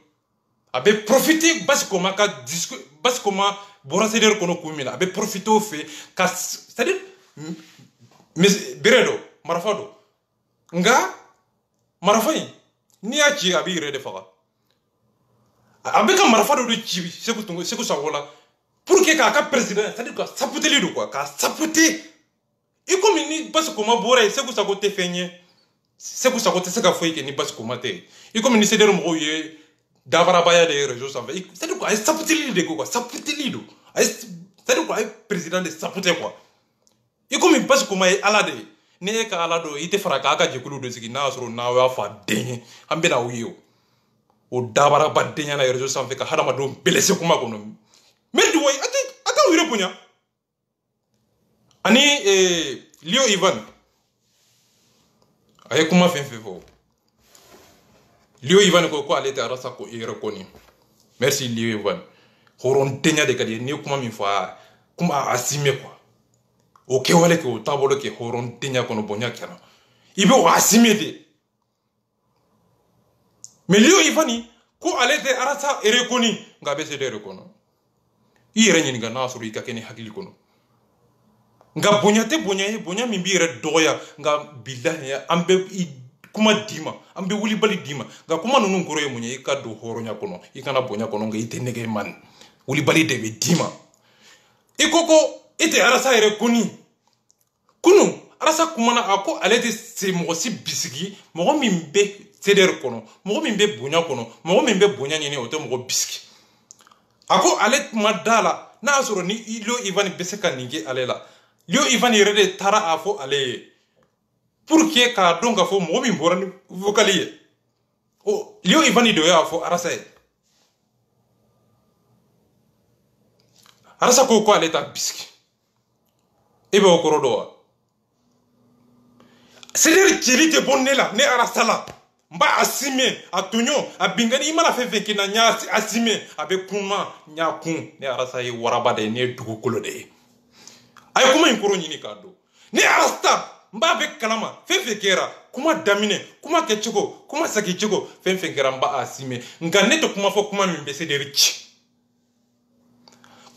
Speaker 1: a bɛ profiter Basikoma ka discours Basikoma bɔra CDR kɔnɔ kun min na a bɛ profiter o fɛ ka c'est-à-dire bere dɔ marifa dɔ nka marifa in n'i y'a ci a b'i yɛrɛ de faga a bɛ ka marifa dɔ de ci Seku Sako la pour que k'a ka président c'est-à-dire ka saputeli don quoi k'a saputer i komi ni Basikoma bɔra yen Seku Sako tɛ fɛn ye Seku Sako tɛ se ka foyi kɛ ni Basikoma tɛ i komi ni CDR mɔgɔw ye dabarabaya de ye réseau sanfɛ c'est-à-dire quoi a ye saputeli de kɛ quoi saputeli don c'est-à-dire quoi a ye président de sapute quoi i komi Basikoma ye ala de ye ni e ka ala dɔn i tɛ fara k'a ka jɛkulu dɔ sigi n'a y'a sɔrɔ n'aw y'a fa den ye an bɛna o ye o dabarabadenya na réseau sanfɛ ka hadamadenw bɛlɛse kuma kɔnɔ mais du way a t'aw yɛrɛ bonya ani Leo Ivan a ye kuma fɛn fɛn fɔ Leo Ivan ko ale tɛ arasa ko i yɛrɛ kɔni merci Leo Ivan hɔrɔntanya de ka di ye n'i ye kuma min fɔ kuma assumer quoi o kɛwale kɛ o taabolo kɛ hɔrɔntanya kɔnɔ bonya kɛra i bɛ o assumer de mais Leo Ivan ko ale tɛ arasa erekoni nka a bɛ CDR kɔnɔ i yɛrɛ ɲininka n'a sɔrɔ i ka kɛ ni hakili kɔnɔ nka bonya tɛ bonya ye bonya min b'i yɛrɛ dɔgɔya nka bilahi an bɛ kuma d'i ma an bɛ wulibali d'i ma nka kuma ninnu kɔrɔ ye mun ye i ka don hɔrɔnya kɔnɔ i kana bonya kɔnɔ nka i tɛ nɛgɛ man wulibali de bɛ d'i ma i ko i tɛ arasa yɛrɛ koni kunu arasa kumana a ko ale tɛ se mɔgɔ si bisigi mɔgɔ min bɛ CDR kɔnɔ mɔgɔ min bɛ bonya kɔnɔ mɔgɔ min bɛ bonya ɲini o tɛ mɔgɔ bisigi a ko ale tuma da la n'a y'a sɔrɔ ni Leo Ivan bɛ se ka nin kɛ ale la Leo Ivan yɛrɛ de taara a fɔ ale ye pour que k'a dɔn k'a fɔ mɔgɔ min bɔra ni vocal ye o Leo Ivan de y'a fɔ arasa ye arasa ko ale t'a bisigi e bɛ o kɔrɔ dɔn wa CDR cɛli tɛ bɔ ne la ne arasa la n b'a assumer a toɲɔ a bingani i mana fɛn fɛn kɛ n na n y'a assumer a bɛ kun na n y'a kun ne arasa ye waraba de ye ne ye dugukolo de ye a ye kuma in kɔrɔ ɲini k'a dɔn ne arasa n b'a bɛ kalama fɛn fɛn kɛra kuma daminɛ kuma kɛcogo kuma sagicogo fɛn fɛn kɛra n b'a assumer nka ne tɛ kuma fɔ kuma min bɛ CDR ci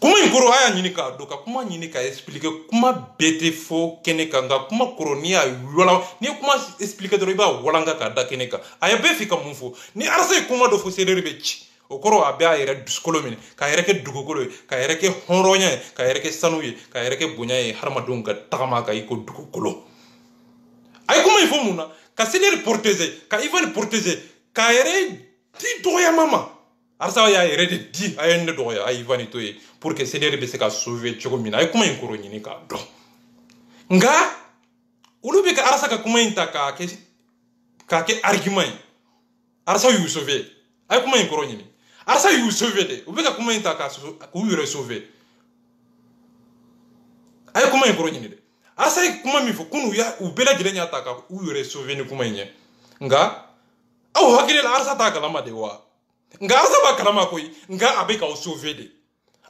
Speaker 1: kuma in kɔrɔ a y'a ɲini k'a dɔn ka kuma ɲini k'a expliquer kuma bɛɛ tɛ fɔ kɛnɛ kan nka kuma kɔrɔ n'i y'a walan n'i ye kuma expliquer dɔrɔn i b'a walanka k'a da kɛnɛ kan a ye bɛɛ f'i ka mun fɔ ni arasa ye kuma dɔ fɔ CDR bɛ ci o kɔrɔ a bɛ a yɛrɛ dusukolo minɛ k'a yɛrɛ kɛ dugukolo ye k'a yɛrɛ kɛ hɔrɔnya ye k'a yɛrɛ kɛ sanu ye k'a yɛrɛ kɛ bonya ye hadamadenw ka tagama kan i ko dugukolo a ye kuma in fɔ mun na ka CDR protéger ka Ivan protéger k'a yɛrɛ di dɔgɔyama ma arasa y'a yɛrɛ de di a ye ne dɔgɔya a ye Ivan to ye pour que CDR bɛ se ka sauver cogo min na a ye kuma in kɔrɔ ɲini k'a dɔn nka olu bɛ ka arasa ka kuma in ta k'a kɛ argument ye arasa y'u sauver a ye kuma in kɔrɔ ɲini arasa y'u sauver de u bɛ ka kuma in ta k'u yɛrɛ sauver a ye kuma in kɔrɔ ɲini dɛ arasa ye kuma min fɔ kunu u bɛɛ lajɛlen y'a ta k'u yɛrɛ sauver ni kuma in ye nka aw hakili la arasa t'a kalama de wa nka arasa b'a kalama koyi nka a bɛ k'aw sauver de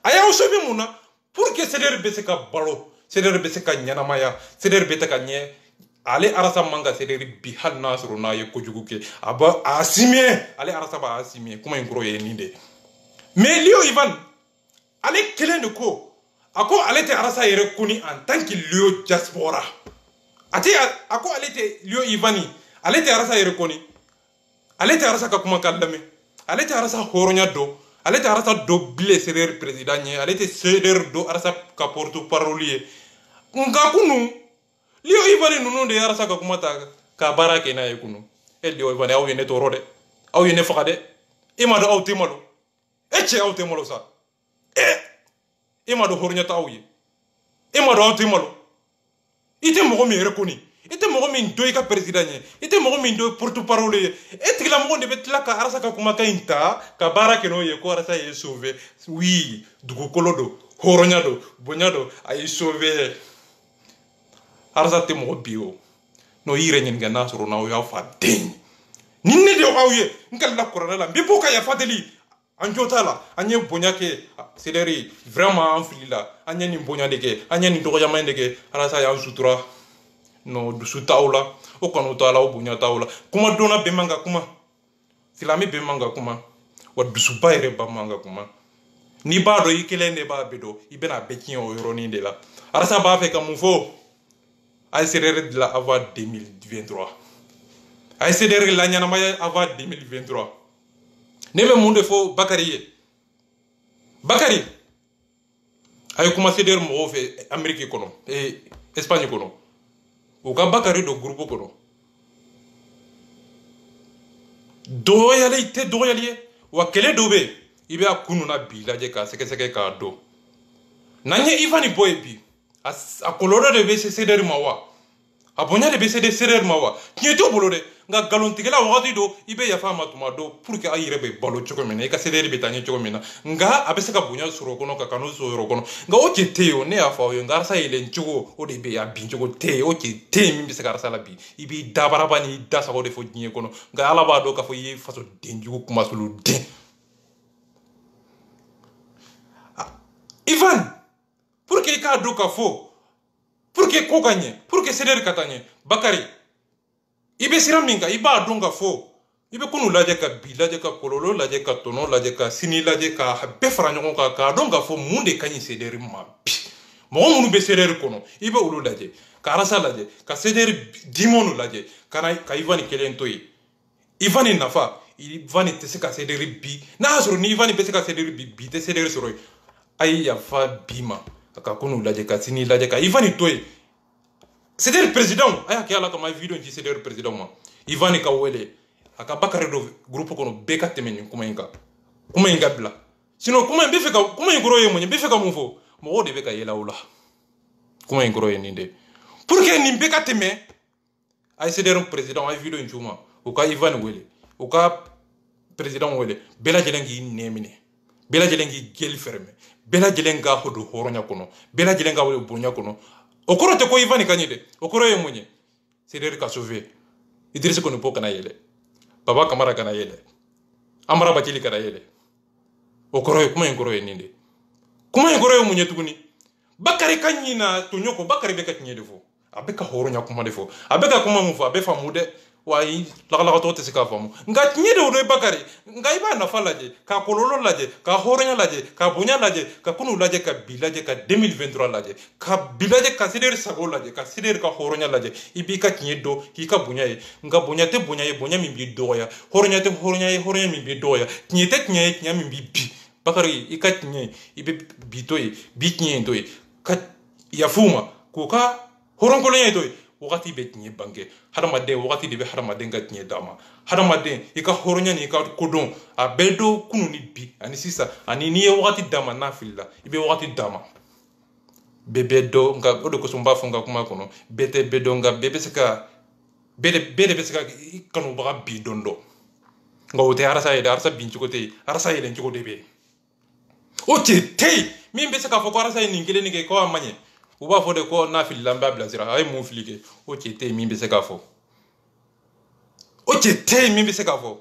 Speaker 1: a y'aw sauver mun na pour que CDR bɛ se ka balo CDR be se ka ɲanamaya CDR be ta ka ɲɛ ale arasa manga CDR bi hal n'a sɔrɔ n'a ye kojugu kɛ a ba a simie ale arasa ba a simie kuma in kɔrɔ ye nin de mais Lio Ivan ale kelen de ko a ko ale tɛ arasa yɛrɛ koni en tant que Lio diaspora a ko ale tɛ Lio Ivani ale tɛ arasa yɛrɛ koni ale tɛ arasa ka kuma ka lamɛn ale tɛ arasa hɔrɔnya dɔn ale tɛ arasa dɔ bile CDR président ye ale tɛ CDR dɔ arasa ka porte parole ye nka kunu Lio Ivani ninnu de ye arasa ka kuma ta ka baara kɛ n'a ye kunu Lio Ivani aw ye ne tɔɔrɔ dɛ aw ye ne faga dɛ e ma dɔn aw tɛ malo cɛ aw tɛ malo sa e ma dɔn hɔrɔnya tɛ aw ye e ma dɔn aw tɛ malo i tɛ mɔgɔ min yɛrɛ koni i tɛ mɔgɔ min dɔn i ka président ye i tɛ mɔgɔ min dɔn porte parole ye e tigilamɔgɔ de bɛ tila ka arasa ka kumakan in ta ka baara kɛ n'o ye ko arasa ye sauvé oui dugukolo don hɔrɔnya don bonya don a ye sauvé arasa tɛ mɔgɔ bi o n'o y'i yɛrɛ ɲininka n'a sɔrɔ n'aw y'aw fa den ni ne de aw ye n kalila kuranɛ la n bɛ bɔ ka yafa deli an jo t'a la an ye bonya kɛ CDR vraiment an filila an ye nin bonya de kɛ an ye nin dɔgɔyama de kɛ arasa y'an sutura non dusu t'aw la o kanu t'a la o bonya t'aw la kuma donna bɛɛ man ka kuma silamɛ bɛɛ man ka kuma wa dusuba yɛrɛ ba man ka kuma n'i b'a dɔn i kelen de b'a bɛɛ dɔn i bɛna a bɛɛ tiɲɛ o yɔrɔnin de la arasa b'a fɛ ka mun fɔ a ye CDR dilan avant 2023 a ye CDR la ɲɛnamaya avant 2023 ne bɛ mun de fɔ Bakari ye Bakari a ye kuma CDR mɔgɔw fɛ Amérique kɔnɔ Espagne kɔnɔ u ka Bakari don groupe kɔnɔ dɔgɔyali tɛ dɔgɔyali ye wa kɛlɛ dɔw bɛ yen i bɛ a kunu na bi lajɛ k'a sɛgɛsɛgɛ k'a dɔn n'an ye Ivani bɔ yen bi a kɔlɔlɔ de bɛ se CDR ma wa a bonya de bɛ se CDR ma wa tiɲɛ t'u bolo dɛ nka nkalontigɛla wagati dɔ i bɛ yafa a ma tuma dɔ pour que a yɛrɛ bɛ balo cogo min na i ka CDR bɛ taa ɲɛ cogo min na nka a bɛ se ka bonya sɔrɔ o kɔnɔ ka kanu sɔrɔ o kɔnɔ nka o cɛ tɛ yen o ne y'a fɔ aw ye nka arasa yɛlɛn cogo o de bɛ yen a bin cogo tɛ yen o cɛ tɛ yen min bɛ se ka arasa la bi i b'i dabaraba n'i da sago de fɔ diɲɛ kɔnɔ nka ala b'a dɔn k'a fɔ i ye faso den jugu kumasulu den Ivan pour que i k'a dɔn k'a fɔ pour que ko ka ɲɛ pour que CDR ka taa ɲɛ Bakari i bɛ sira min kan i b'a dɔn k'a fɔ i bɛ kunu lajɛ ka bi lajɛ ka kɔlɔlɔ lajɛ ka tɔnɔ lajɛ ka sini lajɛ ka bɛɛ fara ɲɔgɔn kan k'a dɔn k'a fɔ mun de ka ɲi CDR ma bi mɔgɔ minnu bɛ CDR kɔnɔ i bɛ olu lajɛ ka arasa lajɛ ka CDR dimɔnu lajɛ ka Ivani kelen to yen Ivani nafa Ivani tɛ se ka CDR bi n'a y'a sɔrɔ ni Ivani bɛ se ka CDR bi tɛ CDR sɔrɔ yen a ye yafa bi ma ka kunu lajɛ ka sini lajɛ ka Ivani to yen CDR président a y'a kɛ ala kama video ci CDR président ma Ivani ka wele a ka Bakari dɔ groupe kɔnɔ bɛɛ ka tɛmɛ nin kuma in kan kuma in ka bila sinon kuma in kɔrɔ ye mun ye n bɛ fɛ ka mun fɔ mɔgɔw de bɛ ka yɛlɛ aw la kuma in kɔrɔ ye nin de pour que nin bɛɛ ka tɛmɛ a ye CDR président a ye video in ci u ma u ka Ivani wele u ka président wele bɛɛ lajɛlen k'i nɛ minɛ bɛɛ lajɛlen k'i jeli fɛrɛmɛ bɛɛ lajɛlen ka don hɔrɔnya kɔnɔ bɛɛ lajɛlen ka wele bonya kɔnɔ o kɔrɔ tɛ ko Ivani ka ɲɛ dɛ o kɔrɔ ye mun ye CDR ka sauver Idrissa Konipo kana yɛlɛ Baba Kamara kana yɛlɛ Amara Bacili kana yɛlɛ o kɔrɔ ye kuma in kɔrɔ ye nin de kuma in kɔrɔ ye mun ye tuguni Bakari ka ɲina Toɲɔ kɔ Bakari bɛ ka tiɲɛ de fɔ a bɛ ka hɔrɔnya kuma de fɔ a bɛ ka kuma mun fɔ a bɛ faamu dɛ wa ayi lagalagatɔ tɛ se k'a faamu nka tiɲɛ de o ye Bakari nka i b'a nafa lajɛ ka kɔlɔlɔ lajɛ ka hɔrɔnya lajɛ ka bonya lajɛ ka kunu lajɛ ka bi lajɛ ka 2023 lajɛ ka bi lajɛ ka CDR sago lajɛ ka CDR ka hɔrɔnya lajɛ i b'i ka tiɲɛ dɔn k'i ka bonya ye nka bonya tɛ bonya ye bonya min b'i dɔgɔya hɔrɔnya tɛ hɔrɔnya ye hɔrɔnya min b'i dɔgɔya tiɲɛ tɛ tiɲɛ ye tiɲɛ min b'i bi Bakari i ka tiɲɛ i bɛ bi to yen bi tiɲɛ in to yen ka yafu ma k'u ka hɔrɔnkolonya in to yen wagati bɛ tiɲɛ bange hadamaden wagati de bɛ hadamaden ka tiɲɛ d'a ma hadamaden i ka hɔrɔnya ni i ka kodɔn a bɛɛ don kunu ni bi ani sisan ani n'i ye wagati d'a ma n'a filila i bɛ wagati d'a ma bɛɛ bɛ dɔn nka o de kosɔn n b'a fɔ n ka kuma kɔnɔ bɛɛ tɛ bɛɛ dɔn nka bɛɛ de bɛ se ka i kanubaga bi dɔn dɔn nka o tɛ arasa ye dɛ arasa bin cogo tɛ yen arasa yɛlɛn cogo de bɛ yen o cɛ tɛ yen min bɛ se k'a fɔ ko arasa ye nin kelen nin kɛ ko a man ɲɛ u b'a fɔ de ko n'a filila n b'a bilasira a ye mun fili kɛ o cɛ tɛ yen min bɛ se k'a fɔ o cɛ tɛ yen min bɛ se k'a fɔ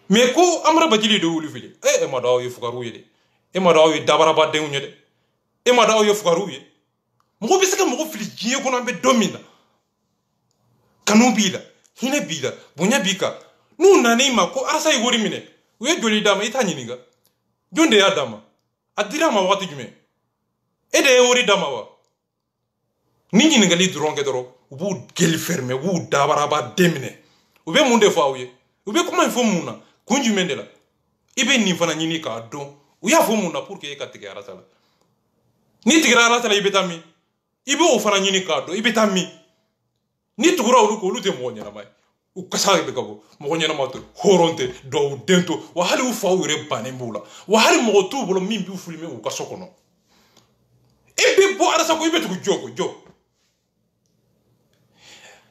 Speaker 1: mais ko Amara Bacili de y'olu fili e ma dɔn aw ye fugariw ye dɛ e ma dɔn aw ye dabarabadenw ye dɛ e ma da aw ye fugaru ye mɔgɔ bɛ se ka mɔgɔ fili diɲɛ kɔnɔ an bɛ don min na kanu b'i la hinɛ b'i la bonya b'i kan n'u nana i ma ko arasa ye wari minɛ u ye joli d'a ma i t'a ɲininka jɔn de y'a d'a ma a dira a ma waati jumɛn e de ye wari d'a ma wa ni ɲininkali dɔrɔn kɛ dɔrɔn u b'u geli fermé u b'u dabaraba den minɛ u bɛ mun de fɔ aw ye u bɛ kuma in fɔ mun na kun jumɛn de la i bɛ nin fana ɲini k'a dɔn u y'a fɔ mun na pour que e ka tigɛ arasa la ni tigɛra arasa la i bɛ taa min i bɛ o fana ɲini k'a dɔn i bɛ taa min ni tugura olu ko olu tɛ mɔgɔ ɲɛnama ye u kasa de bɛ ka bɔ mɔgɔ ɲɛnama tɛ hɔrɔn tɛ dɔw den to wa hali u faw yɛrɛ bannen b'u la wa hali mɔgɔ t'u bolo min b'u filmer u ka so kɔnɔ e bɛ bɔ arasa ko i bɛ tugu jɔ ko jɔ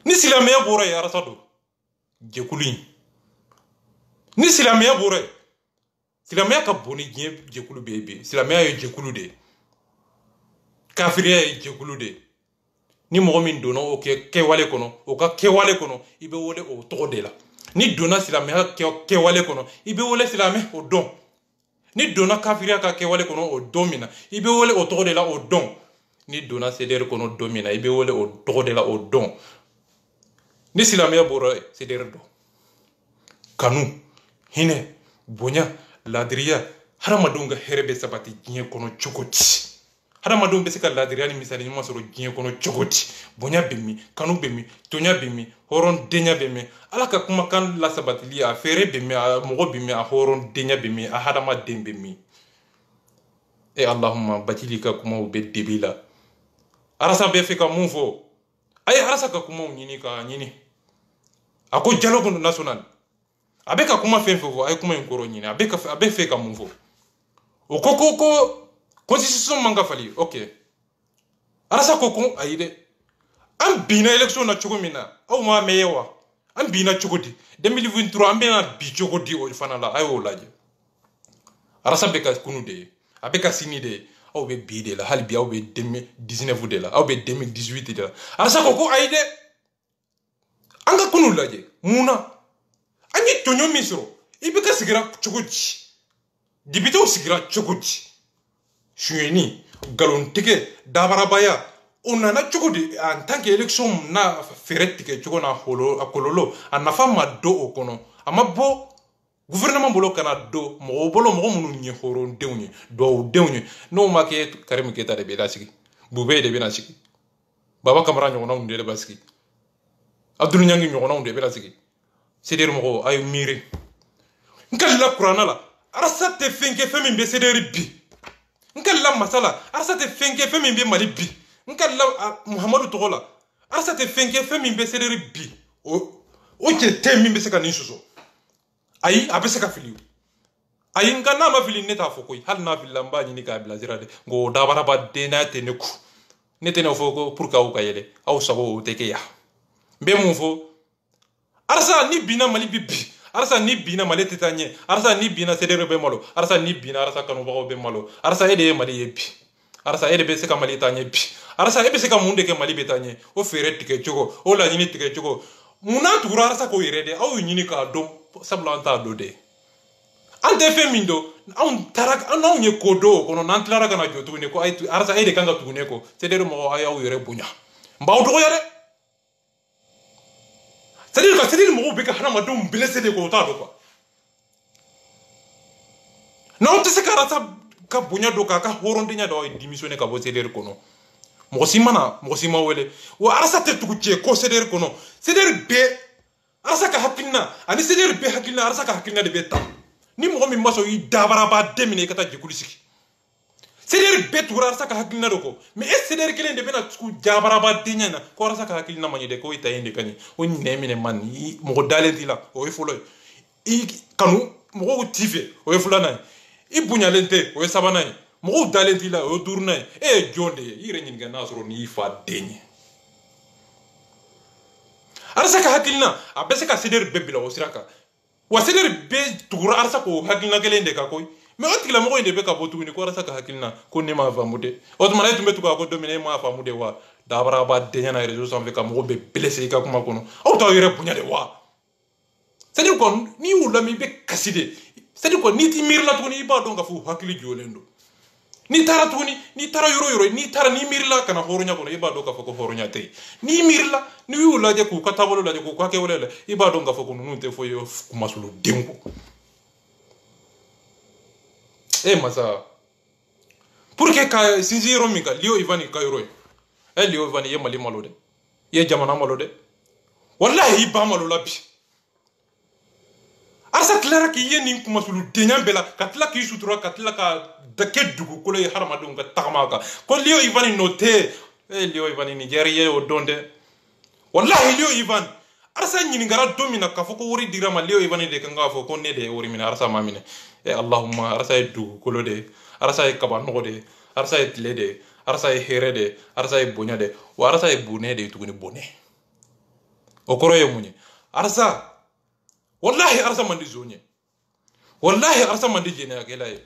Speaker 1: ni silamɛya bɔra yen arasa don jɛkulu in ni silamɛya bɔra yen silamɛya ka bon ni diɲɛ jɛkulu bɛɛ bi silamɛya ye jɛkulu de ye kafiriya ye jɛkulu de ye ni mɔgɔ min donna o kɛwale kɔnɔ o ka kɛwale kɔnɔ i bɛ wele o tɔgɔ de la ni donna silamɛya kɛwale kɔnɔ i bɛ wele silamɛ o dɔn ni donna kafiriya ka kɛwale kɔnɔ o don min na i bɛ wele o tɔgɔ de la o dɔn ni donna sederi kɔnɔ don min na i bɛ wele o tɔgɔ de la o dɔn ni silamɛya bɔra sederi dɔn kanu hinɛ bonya ladiriya hadamadenw ka hɛrɛ bɛ sabati diɲɛ kɔnɔ cogo di hadamadenw bɛ se ka ladiriya ni misali ɲuman sɔrɔ diɲɛ kɔnɔ cogo di bonya bɛ min kanu bɛ min tonya bɛ min hɔrɔndenya bɛ min ala ka kumakan lasabatili a fɛɛrɛ bɛ min a mɔgɔ bɛ min a hɔrɔndenya bɛ min a hadamaden bɛ min e alahuma bacili ka kumaw bɛ debi la arasa bɛ fɛ ka mun fɔ a ye arasa ka kumaw ɲini k'a ɲini a ko dialogue national a bɛ ka kuma fɛn fɛn fɔ a ye kuma in kɔrɔ ɲini a bɛ fɛ ka mun fɔ o ko constitution man ka fali ok arasa ko ayi dɛ an binna election na cogo min na aw m'a mɛn ye wa an binna cogo di 2023 an bɛna bi cogo di o fana la a y'o lajɛ arasa bɛ ka kunu de ye a bɛ ka sini de ye aw bɛ bi de la hali bi aw bɛ 2019 de la aw bɛ 2018 de la arasa ko ayi dɛ an ka kunu lajɛ mun na an ye tɔɲɔ min sɔrɔ i bɛ ka sigira cogo di dibitew sigira cogo di suyɛni nkalontigɛ dabarabaya o nana cogo di en tant que élection na fɛɛrɛ tigɛ cogo na a kɔlɔlɔ a nafa ma dɔn o kɔnɔ a ma bɔ gouvernement bolo kana dɔn mɔgɔw bolo mɔgɔ minnu ye hɔrɔndenw ye duwawudenw ye n'o ma kɛ Karimu Keyita de bɛ lasigi Bube de bɛ na sigi Baba Kamara ɲɔgɔnnaw de bɛ sigi Abdul Ɲangi ɲɔgɔnnaw de bɛ na sigi CDR mɔgɔw a ye miiri n kalila kuranna la arasa tɛ fɛn kɛ fɛn min bɛ CDR bi n kalila masala arasa tɛ fɛn kɛ fɛn min bɛ Mali bi n kalila Muhamadu tɔgɔ la arasa tɛ fɛn kɛ fɛn min bɛ CDR bi o cɛ tɛ min bɛ se ka nin sɔsɔ ayi a bɛ se ka fili ayi nka n'a ma fili ne t'a fɔ koyi hali n'a filila n b'a ɲini k'a bila sira de nka o dabaraba denya tɛ ne ku ne tɛ n'o fɔ ko pour que aw ka yɛlɛ aw sago o tɛ kɛ yan n bɛ mun fɔ arasa ni binna Mali bi bi arasa ni binna Mali tɛ taa ɲɛ arasa ni binna CDR bɛ malo arasa ni binna arasa kanubagaw bɛ malo arasa e de ye Mali ye bi arasa e de bɛ se ka Mali taa ɲɛ bi arasa e bɛ se ka mun de kɛ Mali bɛ taa ɲɛ o fɛɛrɛ tigɛ cogo o laɲini tigɛ cogo munna tugura arasa k'o yɛrɛ de aw y'u ɲini k'a dɔn sabula an t'a dɔn de an tɛ fɛn min dɔn anw ye ko dɔn o kɔnɔ n'an tilara ka na jɔ tuguni ko arasa e de kan ka tugu ne kɔ CDR mɔgɔw a y'aw yɛrɛ bonya n b'aw dɔgɔya dɛ c'est-à-dire que CDR mɔgɔw bɛ ka hadamadenw blessé de k'o t'a dɔn quoi n'aw tɛ se ka arasa ka bonya dɔn k'a ka hɔrɔndenya dɔn aw ye démissionné ka bɔ CDR kɔnɔ mɔgɔ si ma wele wa arasa tɛ tugu cɛ ko CDR kɔnɔ CDR bɛɛ arasa ka hakilina ani CDR bɛɛ hakilina arasa ka hakilina de bɛ ta ni mɔgɔ min ma sɔn i dabaraba den minɛ i ka taa jɛkulu sigi CDR bɛɛ tugura arasa ka hakilina de kɔ mais e CDR kelen de bɛna tugu dabaraba den ɲɛ na ko arasa ka hakilina ma ɲɛ dɛ ko i ta yen de ka ɲi o ɲinɛ minɛ man ni mɔgɔ dalen t'i la o ye fɔlɔ ye i kanu mɔgɔw t'i fɛ o ye filanan ye i bonyalen tɛ o ye sabanan ye mɔgɔw dalen t'i la o ye duurunan ye e ye jɔn de ye i yɛrɛ ɲininka n'a sɔrɔ n'i fa den ye arasa ka hakilina a bɛ se ka CDR bɛɛ bila o sira kan wa CDR bɛɛ tugura arasa k'o hakilina kelen de kan koyi mais o tigilamɔgɔ in de bɛ ka bɔ tuguni ko arasa ka hakilina ko ne m'a faamu de o tuma e tun bɛ tugu a ko don min e m'a faamu de wa dabaraba denya na réseau sanfɛ ka mɔgɔ bɛɛ blessé i ka kuma kɔnɔ aw t'aw yɛrɛ bonya de wa c'est-à-dire quoi n'i y'u lamɛn i bɛ kasi de c'est-à-dire quoi n'i t'i miiri la tuguni i b'a dɔn k'a fɔ u hakili jɔlen don ni tara tuguni ni tara yoro ni tara ni mirla kana horonya kono iba do ka foko horonya te ni mirla ni wula je ku katabolo la je ku kwake wala iba do nga foko nunu te foyo kumasulu dengo masa pour que ka sinjiro mi ka lio ivani ka yoro lio ivani ye mali malode ye jamana malode wallahi iba malola bi asa clara ki ye nin kumasulu denya bela katla ki sutura katla ka dake dugu kolo ye haramadun ka tagamaka ko lio ivani note lio ivani nigeria o donde wallahi lio ivan arsa nyini ngara domina ka foko wori dirama lio ivani de kanga fo ko ne de wori mina arsa mamine allahumma arsa dugu kolo de arsa kaba no de arsa tile de arsa here de arsa bonya de wa arsa bune de tuguni bone o koro ye munye arsa wallahi arsa mandi zonye wallahi arsa mandi jene akelaye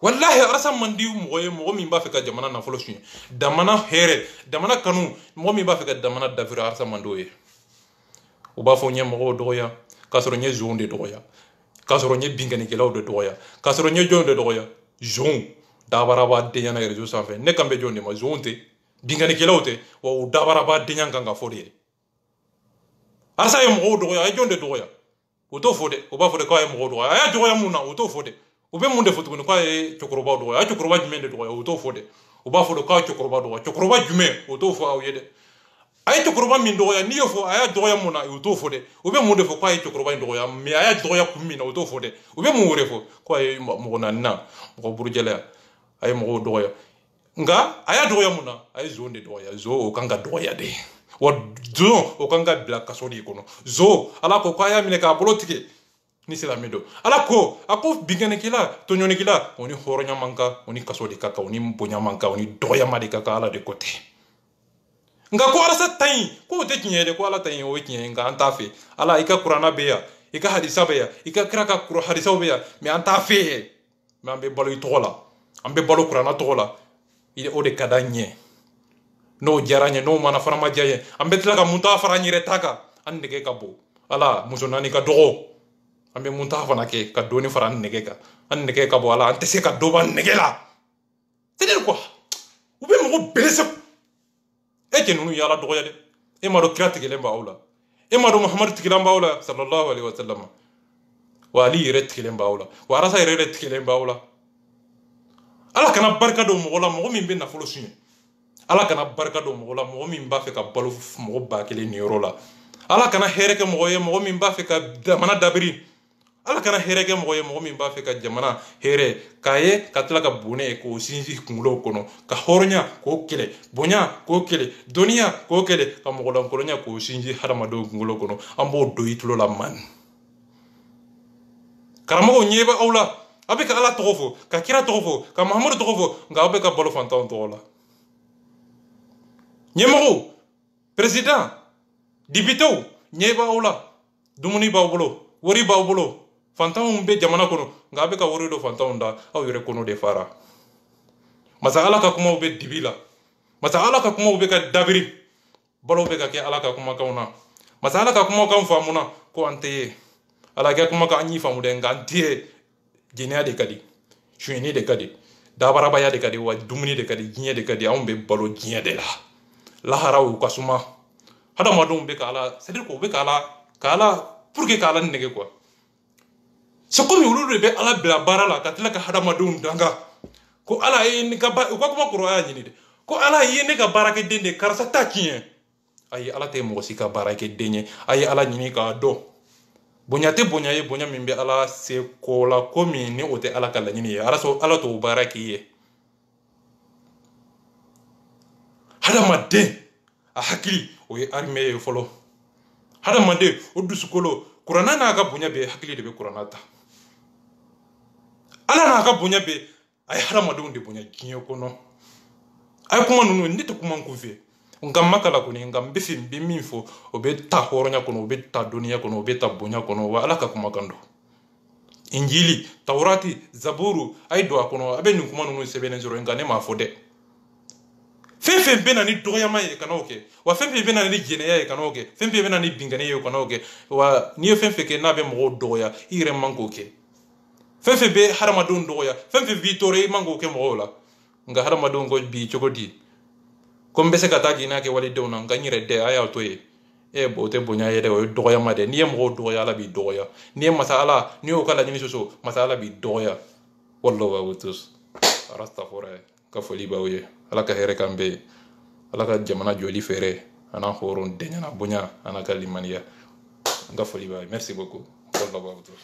Speaker 1: wallahi arsa mandi mo min ba fe ka jamana na folo sunye damana here damana kanu mo min ba fe ka damana davira arsa mandoye o ba fo nye mo doya kasoro nye zonde doya kasoro nye bingani kelaw de doya kasoro nye jonde doya zon dabara ba de yana rezo sanfe ne kambe jonde ma zonte bingani kelaw te wa dabara ba de nyanga nga fodi arsa ye mo doya ay jonde doya uto fode o ba fode ko ay mo doya ay doya muna uto fode o be munde fotu ko ay chokoroba doya ay chokoroba jumende doya uto fode o ba fode ko ay chokoroba doya chokoroba jume uto fo awyede ay chokoroba min doya ni fo ay doya muna uto fode o be munde fo ko ay chokoroba doya mi ay doya kumina uto fode o be mu wore fo ko ay mo nanna mo burjela ay mo doya nga ay doya muna ay zonde doya zo o kanga doya de wa zo o kanga black kasori kono zo ala ko kaya mine ka politike ni sila medo ala ko ako bingane kila tonyone kila oni horonya manka oni kasori kaka oni bonya manka oni doya madi kaka ala de kote nga ko ala sa tay ko te kinyede ko ala tay o kinye nga antafe ala ika qur'ana beya ika hadisa beya ika kraka qur'an hadisa beya me antafe me ambe balo itola ambe balo qur'ana tola ile o de kadanye no jaranya no mana farama jaye ambe tlaga munta farani retaka ande ke kabo ala musonani ka dogo ambe munta fana ke ka doni faran nege ka ande ke kabo ala ante se ka doban negela c'est-à-dire quoi ou be mo belesa e ke nunu yala dogo yade e ma do krati ke lemba aula e ma do muhammad tikilamba aula sallallahu alaihi wasallam wa ali ret ke lemba aula wa rasa ret ke lemba aula ala kana barka do mo wala mo min be na folo sunye ala kana barka do mo la mo min ba fe ka balo mo ba kele ni yoro la ala kana here ke mo ye mo min ba fe ka jamana dabiri ala kana here ke mo ye mo min ba fe ka jamana here kaye katla ka bune ko sinji kungulo kono ka horonya ko kele bonya ko kele dunia ko kele ka mo la kolonya ko sinji harama do kungulo kono ambo do itulo la man karamo nyeba awla abe ka ala tofo ka kira tofo ka muhammad tofo nga abe ka balo fantan tola nyemaro président député nyeba ola dumuni bawbolo wori bawbolo fantan be jamana kono ngabe ka wori do fantan da aw yere kono de fara masa ala ka kuma be dibila masa ala ka kuma be ka dabiri balo be ka ke ala ka kuma kauna masa ala ka kuma kan famuna ko ante ala ka kuma ka anyi famu de ngantie jenia de kadi shuini de kadi dabara baya de kadi wa dumuni de kadi jinya de kadi ambe balo jinya de la laharaw kasuma hada madum be kala c'est-à-dire ko be kala pour que kala nege quoi c'est comme yulu be ala bla barala katla ka hada madum danga ko ala ni ka ba ko kuma ko ya nyini de ko ala ni ka barake dende karsa takien ay ala te mo sika barake denye ay ala nyini ka do bonyate bonyaye bonya mimbe ala se ko la komi ni ote ala kala nyini ala so ala to barake ye hadamade a hakili o ye armée ye folo hadamade o dusukolo kurana na ka bonya be hakili de be kurana ta ala na ka bonya be ay hadamade de bonya kinyo kono ay kuma nunu ni to kuma nkufe ngam makala ko ni ngam be fim be min fo o be ta horonya kono o be ta dunia kono o be ta bonya kono wa ala ka kuma kando injili taurati zaburu ay do kono abe ni kuma nunu sebene zero ngane ma fo de fenfe bena ni doyama ye kanoke wa fenfe bena ni jeneya ye kanoke fenfe bena ni bingane ye kanoke wa ni fenfe ke na be mo doya ire mango ke fenfe be harama don doya fenfe vitore mango ke mo la nga hadamadenw ko bi cogo di ko n bɛ se ka taa jigin n'a kɛ walidenw na nka n yɛrɛ dɛ a y'a to ye o tɛ bonya ye dɛ o ye dɔgɔyama dɛ n'i ye mɔgɔw dɔgɔya ala b'i dɔgɔya n'i ye masa ala n'i y'o ka laɲini soso masa ala b'i dɔgɔya wallahu abutus arasta fɔra ka foli b'aw ye ala ka hɛrɛ kan bɛ ala ka jamana jɔli fɛrɛ ana hɔrɔn dɛɲana bonya ana ka limaniya n ka foli b'aw ye merci beaucoup wallahu abutus